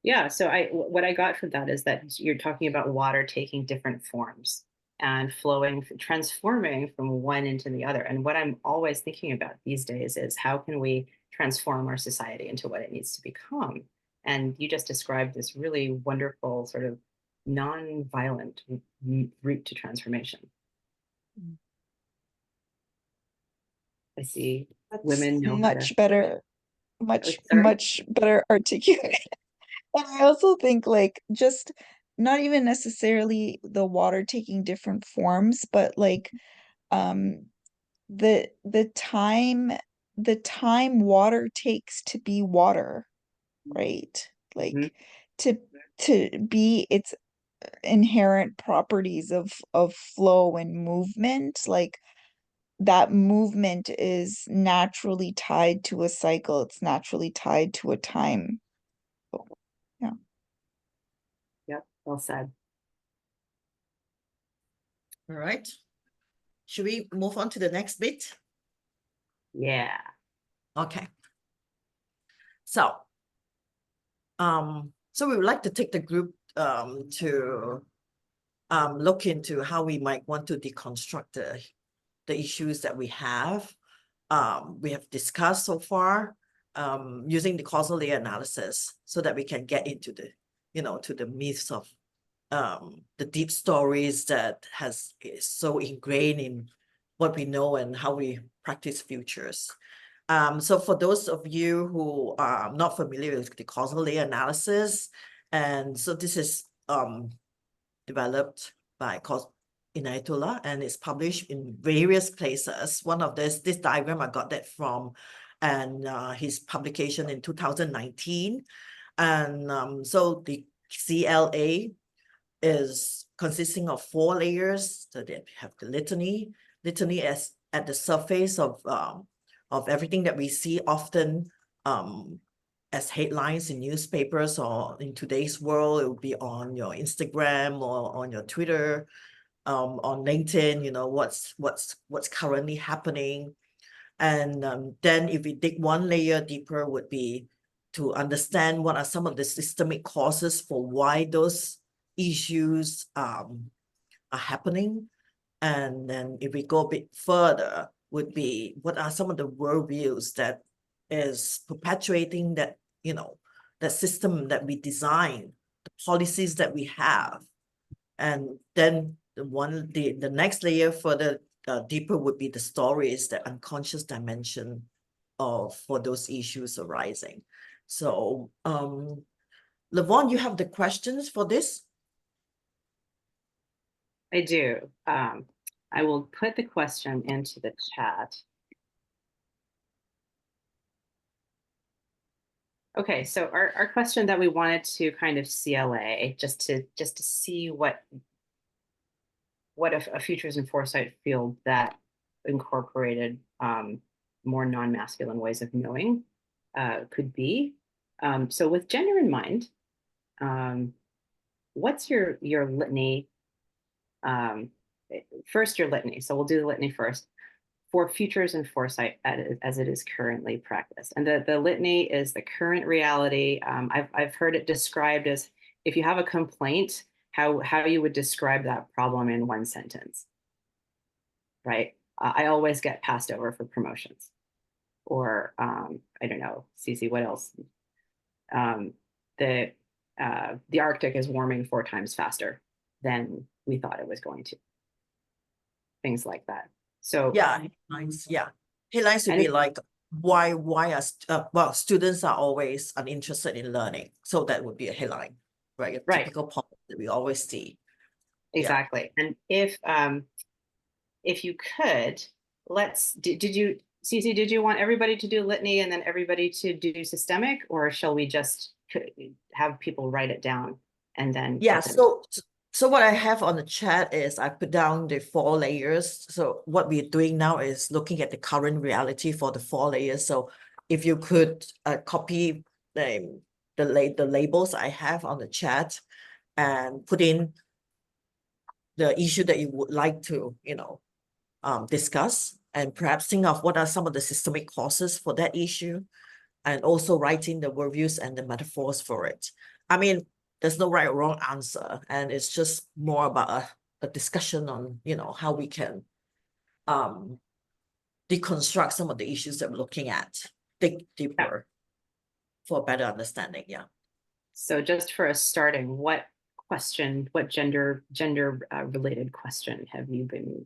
Yeah, so what I got from that is that you're talking about water taking different forms and flowing, transforming from one into the other. And what I'm always thinking about these days is how can we transform our society into what it needs to become? And you just described this really wonderful sort of non-violent route to transformation. I see women know much better articulated. And I also think like just not even necessarily the water taking different forms, but like the time water takes to be water, right? Mhm. Like to be its inherent properties of flow and movement, like that movement is naturally tied to a cycle, it's naturally tied to a time. So, yeah. Yep, well said. All right. Should we move on to the next bit? Yeah. Okay. So, so we would like to take the group to look into how we might want to deconstruct the issues that we have discussed so far, using the causal layer analysis, so that we can get into the, to the myths of the deep stories that is so ingrained in what we know and how we practice futures. So for those of you who are not familiar with the causal layer analysis, and so this is developed by Inayatullah, and it's published in various places. One of this diagram, I got that from his publication in 2019. And so the CLA is consisting of 4 layers. So they have the litany as at the surface of everything that we see often as headlines in newspapers, or in today's world, it will be on your Instagram or on your Twitter, on LinkedIn, what's currently happening. And then if we dig one layer deeper, would be to understand what are some of the systemic causes for why those issues are happening. And then if we go a bit further, would be what are some of the worldviews that is perpetuating that, that system that we design, the policies that we have. And then the next layer further deeper would be the stories, the unconscious dimension for those issues arising. So Lavonne, you have the questions for this? I do. I will put the question into the chat. Okay, so our question that we wanted to kind of CLA, just to see what a futures and foresight field that incorporated more non-masculine ways of knowing could be. So with gender in mind, what's your litany? First, your litany. So we'll do the litany first for futures and foresight as it is currently practiced. And the litany is the current reality. I've heard it described as, if you have a complaint, how you would describe that problem in 1 sentence, right? I always get passed over for promotions, or I don't know, Cece, what else? The Arctic is warming 4 times faster than we thought it was going to. Things like that. So yeah, headlines. Yeah, headlines would be like, why are well, students are always uninterested in learning. So that would be a headline, right? A typical point that we always see. Exactly. Yeah. And if you could, Cece, did you want everybody to do litany and then everybody to do systemic, or shall we just have people write it down and then? Yeah, so what I have on the chat is I put down the 4 layers. So what we're doing now is looking at the current reality for the 4 layers. So if you could copy the labels I have on the chat and put in the issue that you would like to, discuss, and perhaps think of what are some of the systemic causes for that issue, and also writing the worldviews and the metaphors for it. I mean, there's no right or wrong answer, and it's just more about a discussion on, how we can deconstruct some of the issues that we're looking at, dig deeper for better understanding. Yeah. So just for a starting, what gender related question have you been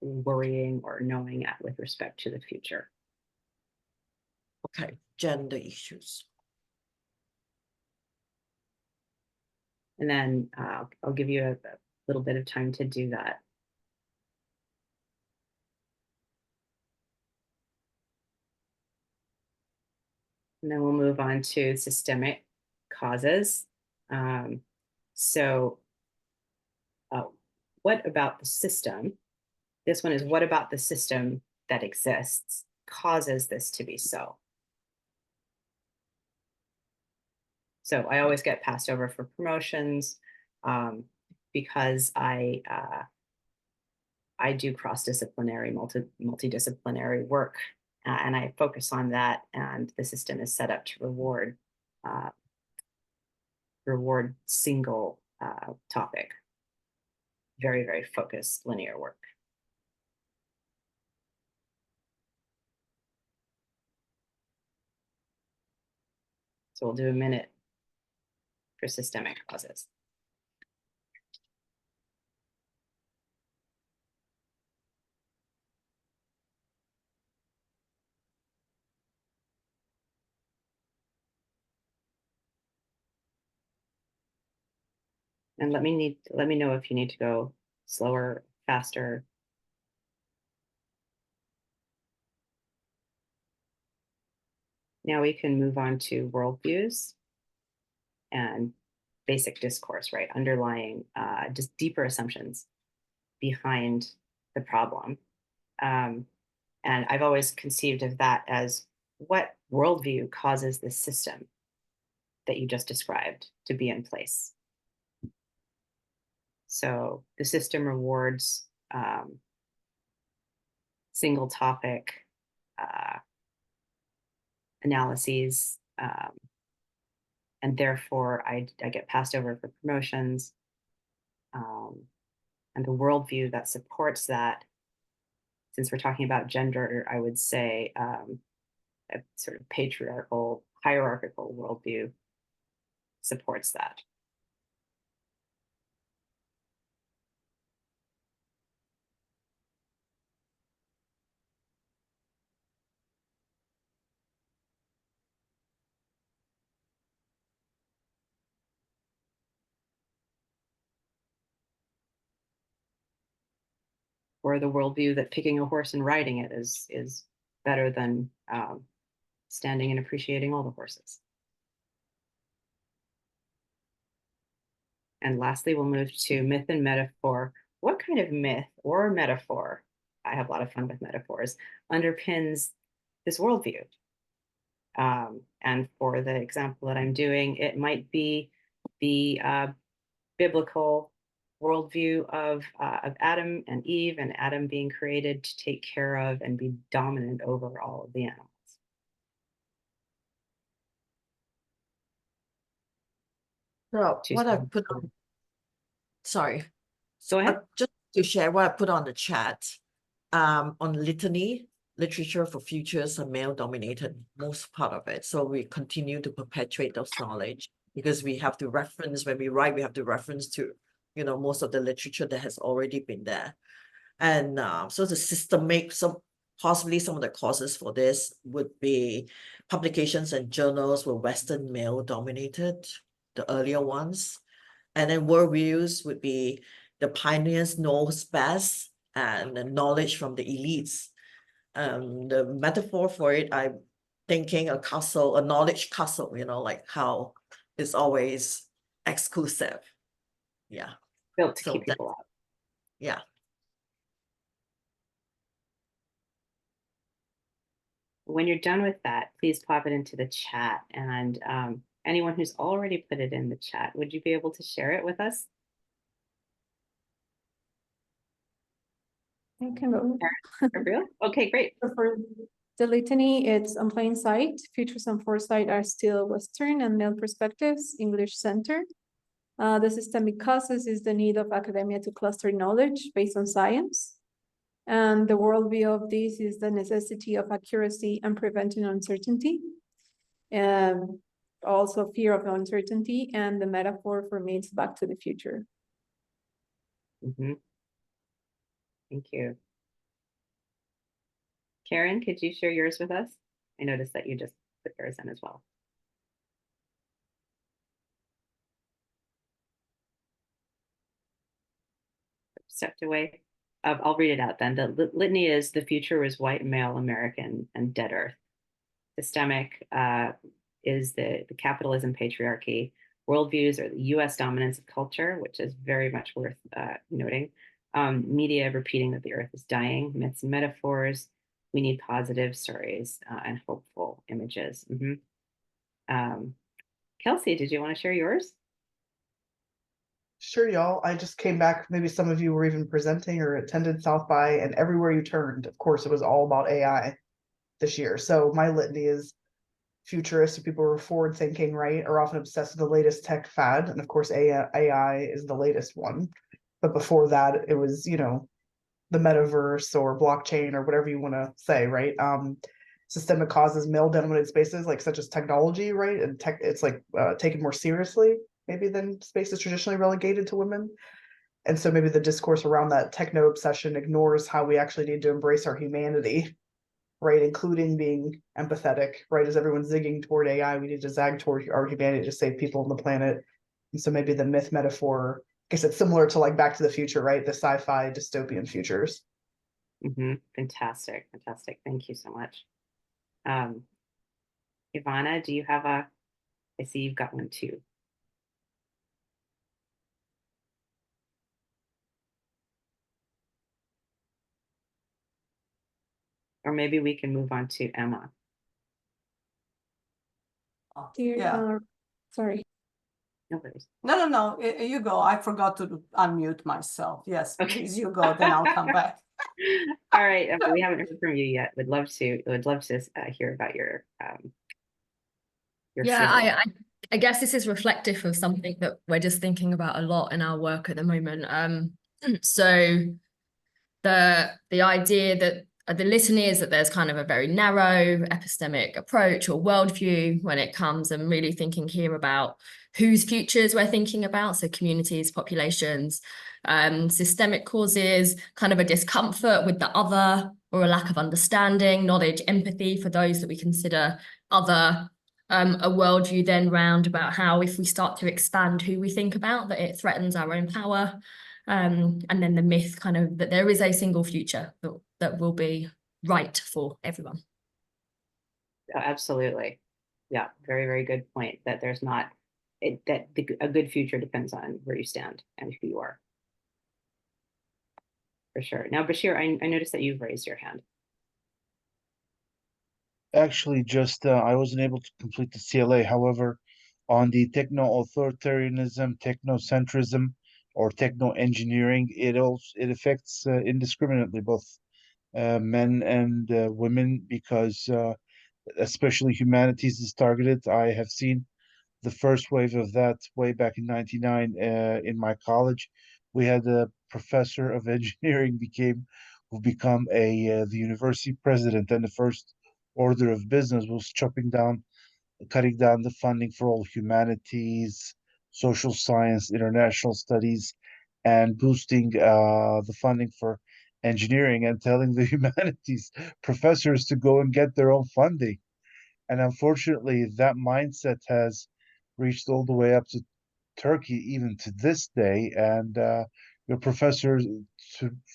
worrying or knowing at with respect to the future? Okay, gender issues. And then I'll give you a little bit of time to do that. And then we'll move on to systemic causes. So what about the system? This one is, what about the system that exists causes this to be so? So I always get passed over for promotions because I do cross-disciplinary, multidisciplinary work, and I focus on that. And the system is set up to reward single topic, very, very focused linear work. So we'll do a minute for systemic causes. And let me know if you need to go slower, faster. Now we can move on to worldviews and basic discourse, right? Underlying just deeper assumptions behind the problem. And I've always conceived of that as what worldview causes this system that you just described to be in place. So the system rewards single topic analyses, and therefore I get passed over for promotions. And the worldview that supports that, since we're talking about gender, I would say a sort of patriarchal, hierarchical worldview supports that. Or the worldview that picking a horse and riding it is better than standing and appreciating all the horses. And lastly, we'll move to myth and metaphor. What kind of myth or metaphor, I have a lot of fun with metaphors, underpins this worldview? And for the example that I'm doing, it might be the biblical worldview of Adam and Eve, and Adam being created to take care of and be dominant over all of the animals. So what I put on, sorry. Go ahead. Just to share what I put on the chat, on litany, literature for futures are male dominated, most part of it. So we continue to perpetuate those knowledge because we have to reference, when we write, we have to reference to, most of the literature that has already been there. And so the systemic, possibly some of the causes for this would be publications and journals were Western male dominated, the earlier ones. And then worldviews would be the pioneers knows best and the knowledge from the elites. The metaphor for it, I'm thinking a castle, a knowledge castle, like how it's always exclusive. Yeah. Built to keep people out. Yeah. When you're done with that, please pop it into the chat. And anyone who's already put it in the chat, would you be able to share it with us? I can go. Real? Okay, great. So for the litany, it's on plain sight. Futures and foresight are still Western and male perspectives, English centered. The systemic causes is the need of academia to cluster knowledge based on science. And the worldview of this is the necessity of accuracy and preventing uncertainty. And also fear of uncertainty, and the metaphor for me is Back to the Future. Mm-hmm. Thank you. Karen, could you share yours with us? I noticed that you just put yours in as well. stepped away. I'll read it out then. The litany is: the future is white, male, American, and dead earth. Systemic is the capitalism, patriarchy. Worldviews are the US dominance of culture, which is very much worth noting. Media repeating that the earth is dying. Myths and metaphors. We need positive stories and hopeful images. Kelsey, did you want to share yours? Sure, y'all. I just came back. Maybe some of you were even presenting or attended South by, and everywhere you turned, of course, it was all about AI this year. So my litany is futuristic. People who are forward thinking, right, are often obsessed with the latest tech fad. And of course, AI is the latest one. But before that, it was, the metaverse or blockchain or whatever you want to say, right? Systemic causes male-dominated spaces, like such as technology, right? And tech, it's like taken more seriously, maybe than spaces traditionally relegated to women. And so maybe the discourse around that techno obsession ignores how we actually need to embrace our humanity, right? Including being empathetic, right? As everyone's zigging toward AI, we need to zag toward our humanity to save people on the planet. And so maybe the myth metaphor, I guess it's similar to like Back to the Future, right? The sci-fi dystopian futures. Fantastic. Thank you so much. Ivana, do you have I see you've got one too. Or maybe we can move on to Emma. Yeah. Sorry. No worries. No, you go. I forgot to unmute myself. Yes, Okay. please, you go, then I'll come back. All right, Emma, we haven't heard from you yet. Would love to hear about your yeah, I guess this is reflective of something that we're just thinking about a lot in our work at the moment. So the idea that the litany is that there's kind of a very narrow epistemic approach or worldview when it comes, and really thinking here about whose futures we're thinking about, so communities, populations, systemic causes, kind of a discomfort with the other or a lack of understanding, knowledge, empathy for those that we consider other, a worldview then round about how if we start to expand who we think about, that it threatens our own power. And then the myth kind of that there is a single future that will be right for everyone. Absolutely. Yeah, very, very good point that there's not a good future depends on where you stand and who you are. For sure. Now, Bashir, I noticed that you've raised your hand. Actually, just I wasn't able to complete the CLA. However, on the techno-authoritarianism, technocentrism, or techno-engineering, it affects indiscriminately both men and women, because especially humanities is targeted. I have seen the first wave of that way back in 99 in my college. We had a professor of engineering who become the university president, and the first order of business was cutting down the funding for all humanities, social science, international studies, and boosting the funding for engineering, and telling the humanities professors to go and get their own funding. And unfortunately, that mindset has reached all the way up to Turkey, even to this day. And your professors,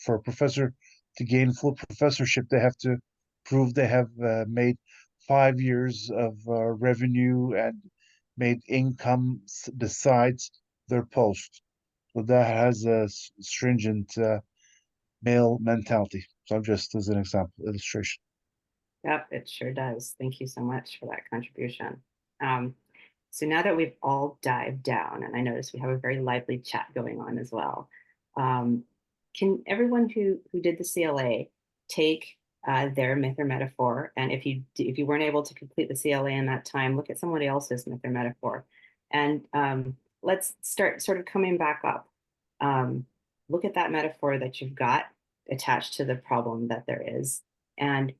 for a professor to gain full professorship, they have to prove they have made 5 years of revenue and made income besides their post. So that has a stringent male mentality. So just as an example, illustration. Yep, it sure does. Thank you so much for that contribution. So now that we've all dived down, and I notice we have a very lively chat going on as well, can everyone who did the CLA take their myth or metaphor, and if you weren't able to complete the CLA in that time, look at somebody else's myth or metaphor, and let's start sort of coming back up. Look at that metaphor that you've got attached to the problem that there is, and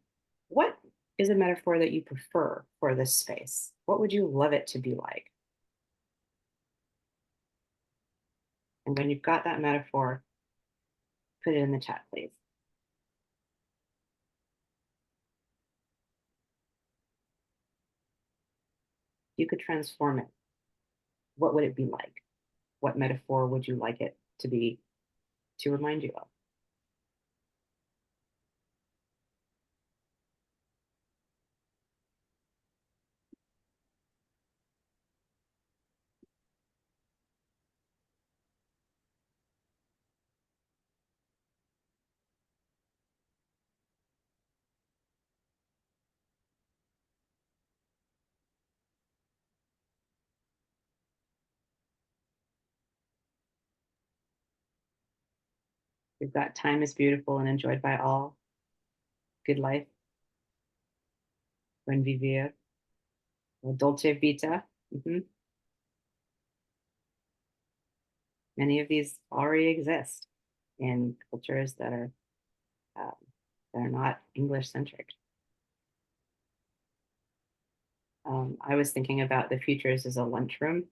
what is a metaphor that you prefer for this space? What would you love it to be like? And when you've got that metaphor, put it in the chat, please. You could transform it. What would it be like? What metaphor would you like it to to remind you of. We've got time is beautiful and enjoyed by all. Good life. Buen vivir. Dolce vita. Many of these already exist in cultures that are not English centric. I was thinking about the futures as a lunchroom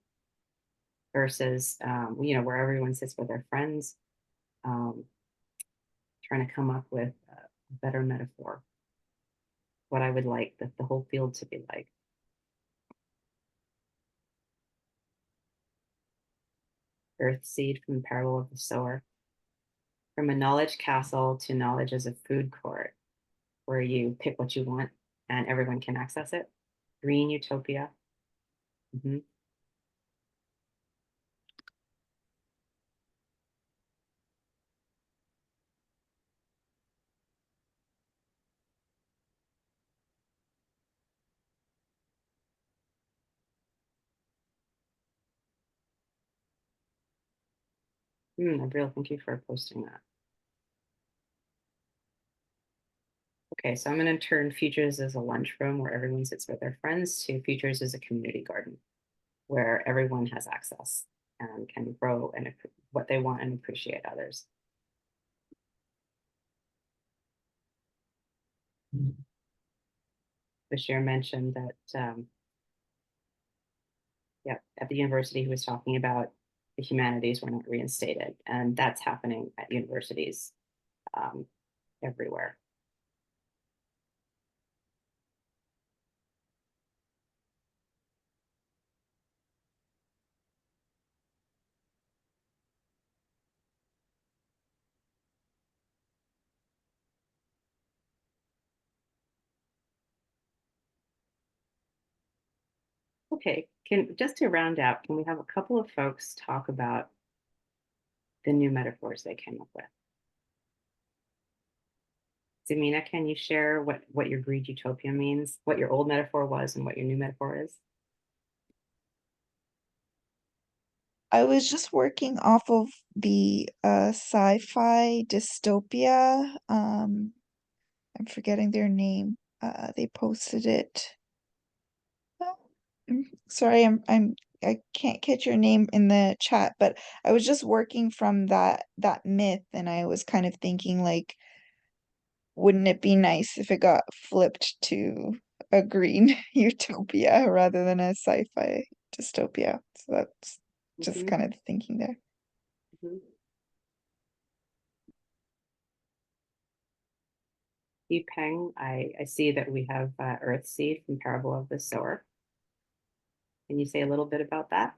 versus, where everyone sits with their friends, trying to come up with a better metaphor, what I would like the whole field to be like. Earth seed from the parable of the sower. From a knowledge castle to knowledge as a food court, where you pick what you want and everyone can access it. Green utopia. Abdullah, thank you for posting that. Okay, so I'm going to turn futures as a lunchroom where everyone sits with their friends to futures as a community garden where everyone has access and can grow and what they want and appreciate others. Bashir mentioned that, at the university he was talking about the humanities were not reinstated, and that's happening at universities everywhere. Okay, just to round out, can we have a couple of folks talk about the new metaphors they came up with? Zamina, can you share what your greed utopia means, what your old metaphor was and what your new metaphor is? I was just working off of the sci-fi dystopia. I'm forgetting their name. They posted it. Sorry, I can't catch your name in the chat, but I was just working from that myth, and I was kind of thinking like, wouldn't it be nice if it got flipped to a green utopia rather than a sci-fi dystopia? So that's just kind of thinking there. Peng, I see that we have Earth Seed from Parable of the Sower. Can you say a little bit about that?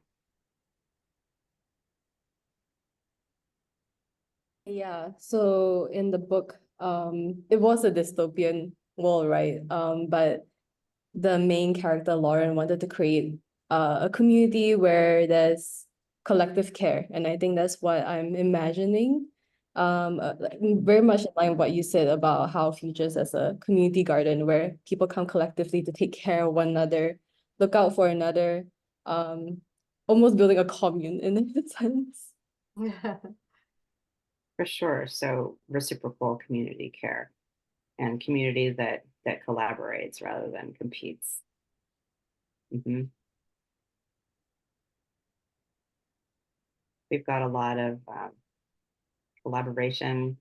Yeah, so in the book, it was a dystopian world, right? But the main character, Lauren, wanted to create a community where there's collective care. And I think that's what I'm imagining. Like, very much in line with what you said about how futures as a community garden where people come collectively to take care of one another, look out for another, almost building a commune in a sense. Yeah. For sure. So reciprocal community care and community that collaborates rather than competes. We've got a lot of collaboration,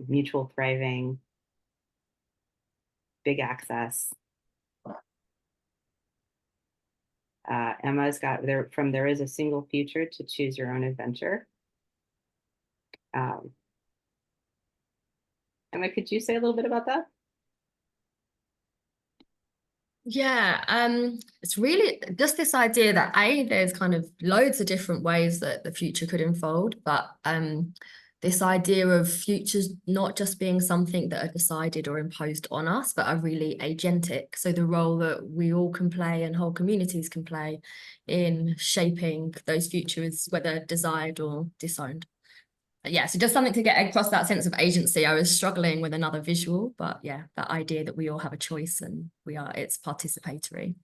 mutual thriving, big access. Emma's got there is a single future to choose your own adventure. Emma, could you say a little bit about that? Yeah, it's really just this idea that there's kind of loads of different ways that the future could unfold, but this idea of futures not just being something that are decided or imposed on us, but are really agentic. So the role that we all can play and whole communities can play in shaping those futures, whether desired or disowned. Yeah, so just something to get across that sense of agency. I was struggling with another visual, but yeah, that idea that we all have a choice and it's participatory.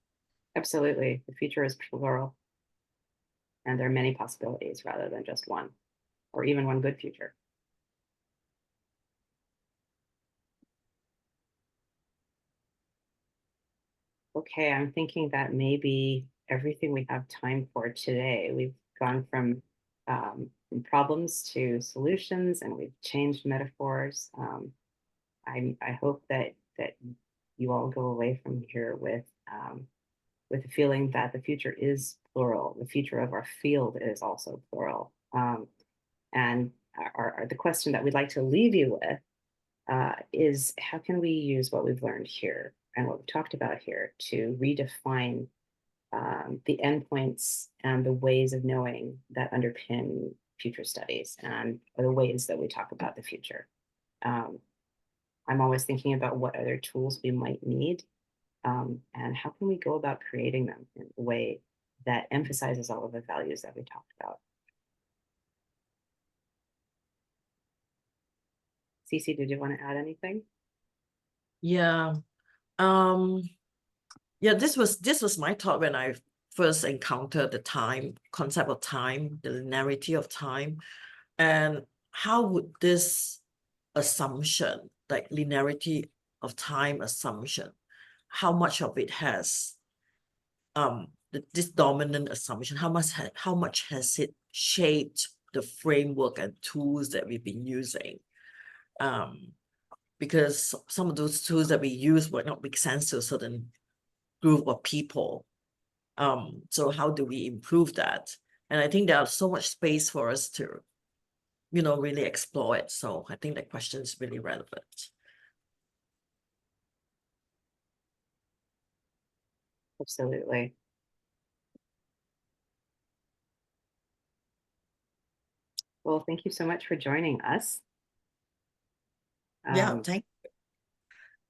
Absolutely. The future is plural. And there are many possibilities rather than just one, or even one good future. Okay, I'm thinking that maybe everything we have time for today. We've gone from problems to solutions, and we've changed metaphors. I hope that you all go away from here with the feeling that the future is plural. The future of our field is also plural. And the question that we'd like to leave you with is, how can we use what we've learned here and what we've talked about here to redefine the endpoints and the ways of knowing that underpin future studies and the ways that we talk about the future. I'm always thinking about what other tools we might need and how can we go about creating them in a way that emphasizes all of the values that we talked about. Cece, did you want to add anything? Yeah. Yeah, this was my thought when I first encountered the concept of time, the linearity of time, and how would this assumption, like linearity of time assumption, how much of it has this dominant assumption, how much has it shaped the framework and tools that we've been using? Because some of those tools that we use might not make sense to a certain group of people. So how do we improve that? And I think there's so much space for us to, really explore it. So I think that question is really relevant. Absolutely. Well, thank you so much for joining us. Yeah, thank you.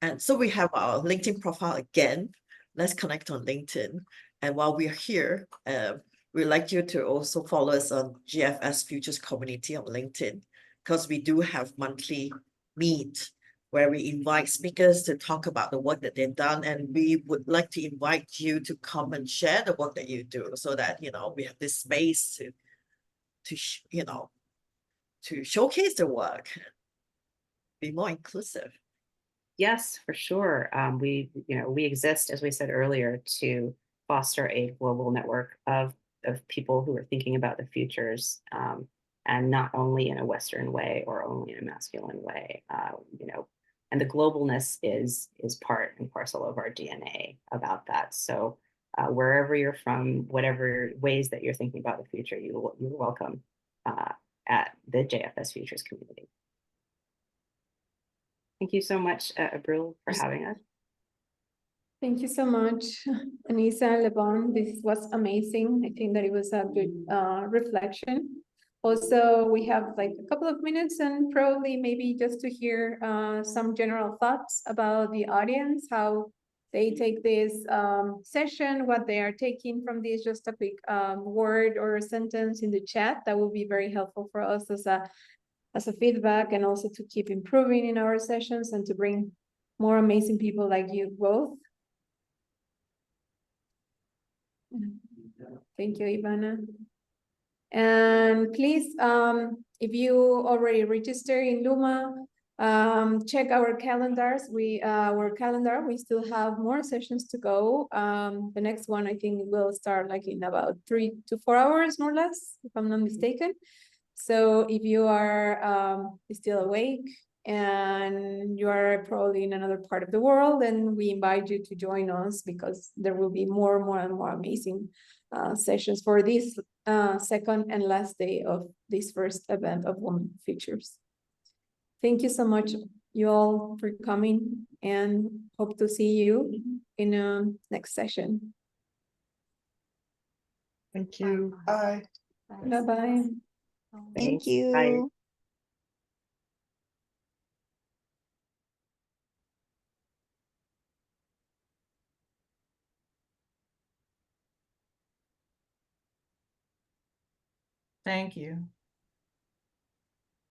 And so we have our LinkedIn profile again. Let's connect on LinkedIn. And while we're here, we'd like you to also follow us on GFS Futures Community on LinkedIn, because we do have monthly meet where we invite speakers to talk about the work that they've done. And we would like to invite you to come and share the work that you do so that, we have this space to showcase the work, be more inclusive. Yes, for sure. We exist, as we said earlier, to foster a global network of people who are thinking about the futures, and not only in a Western way or only in a masculine way. And the globalness is part and parcel of our DNA about that. So wherever you're from, whatever ways that you're thinking about the future, you're welcome at the JFS Futures community. Thank you so much, Abdullah, for having us. Thank you so much, Anisah, Lavonne. This was amazing. I think that it was a good reflection. Also, we have like a couple of minutes and probably maybe just to hear some general thoughts about the audience, how they take this session, what they are taking from this, just a quick word or sentence in the chat. That will be very helpful for us as a feedback, and also to keep improving in our sessions and to bring more amazing people like you both. Thank you, Ivana. And please, if you already register in Luma, check our calendars. We still have more sessions to go. The next one, I think, will start like in about 3 to 4 hours, more or less, if I'm not mistaken. So if you are still awake and you are probably in another part of the world, then we invite you to join us, because there will be more and more amazing sessions for this second and last day of this first event of Women Futures. Thank you so much, you all, for coming. and hope to see you in a next session. Thank you. Bye. Bye-bye. Thank Thanks. Bye. you. Thank you.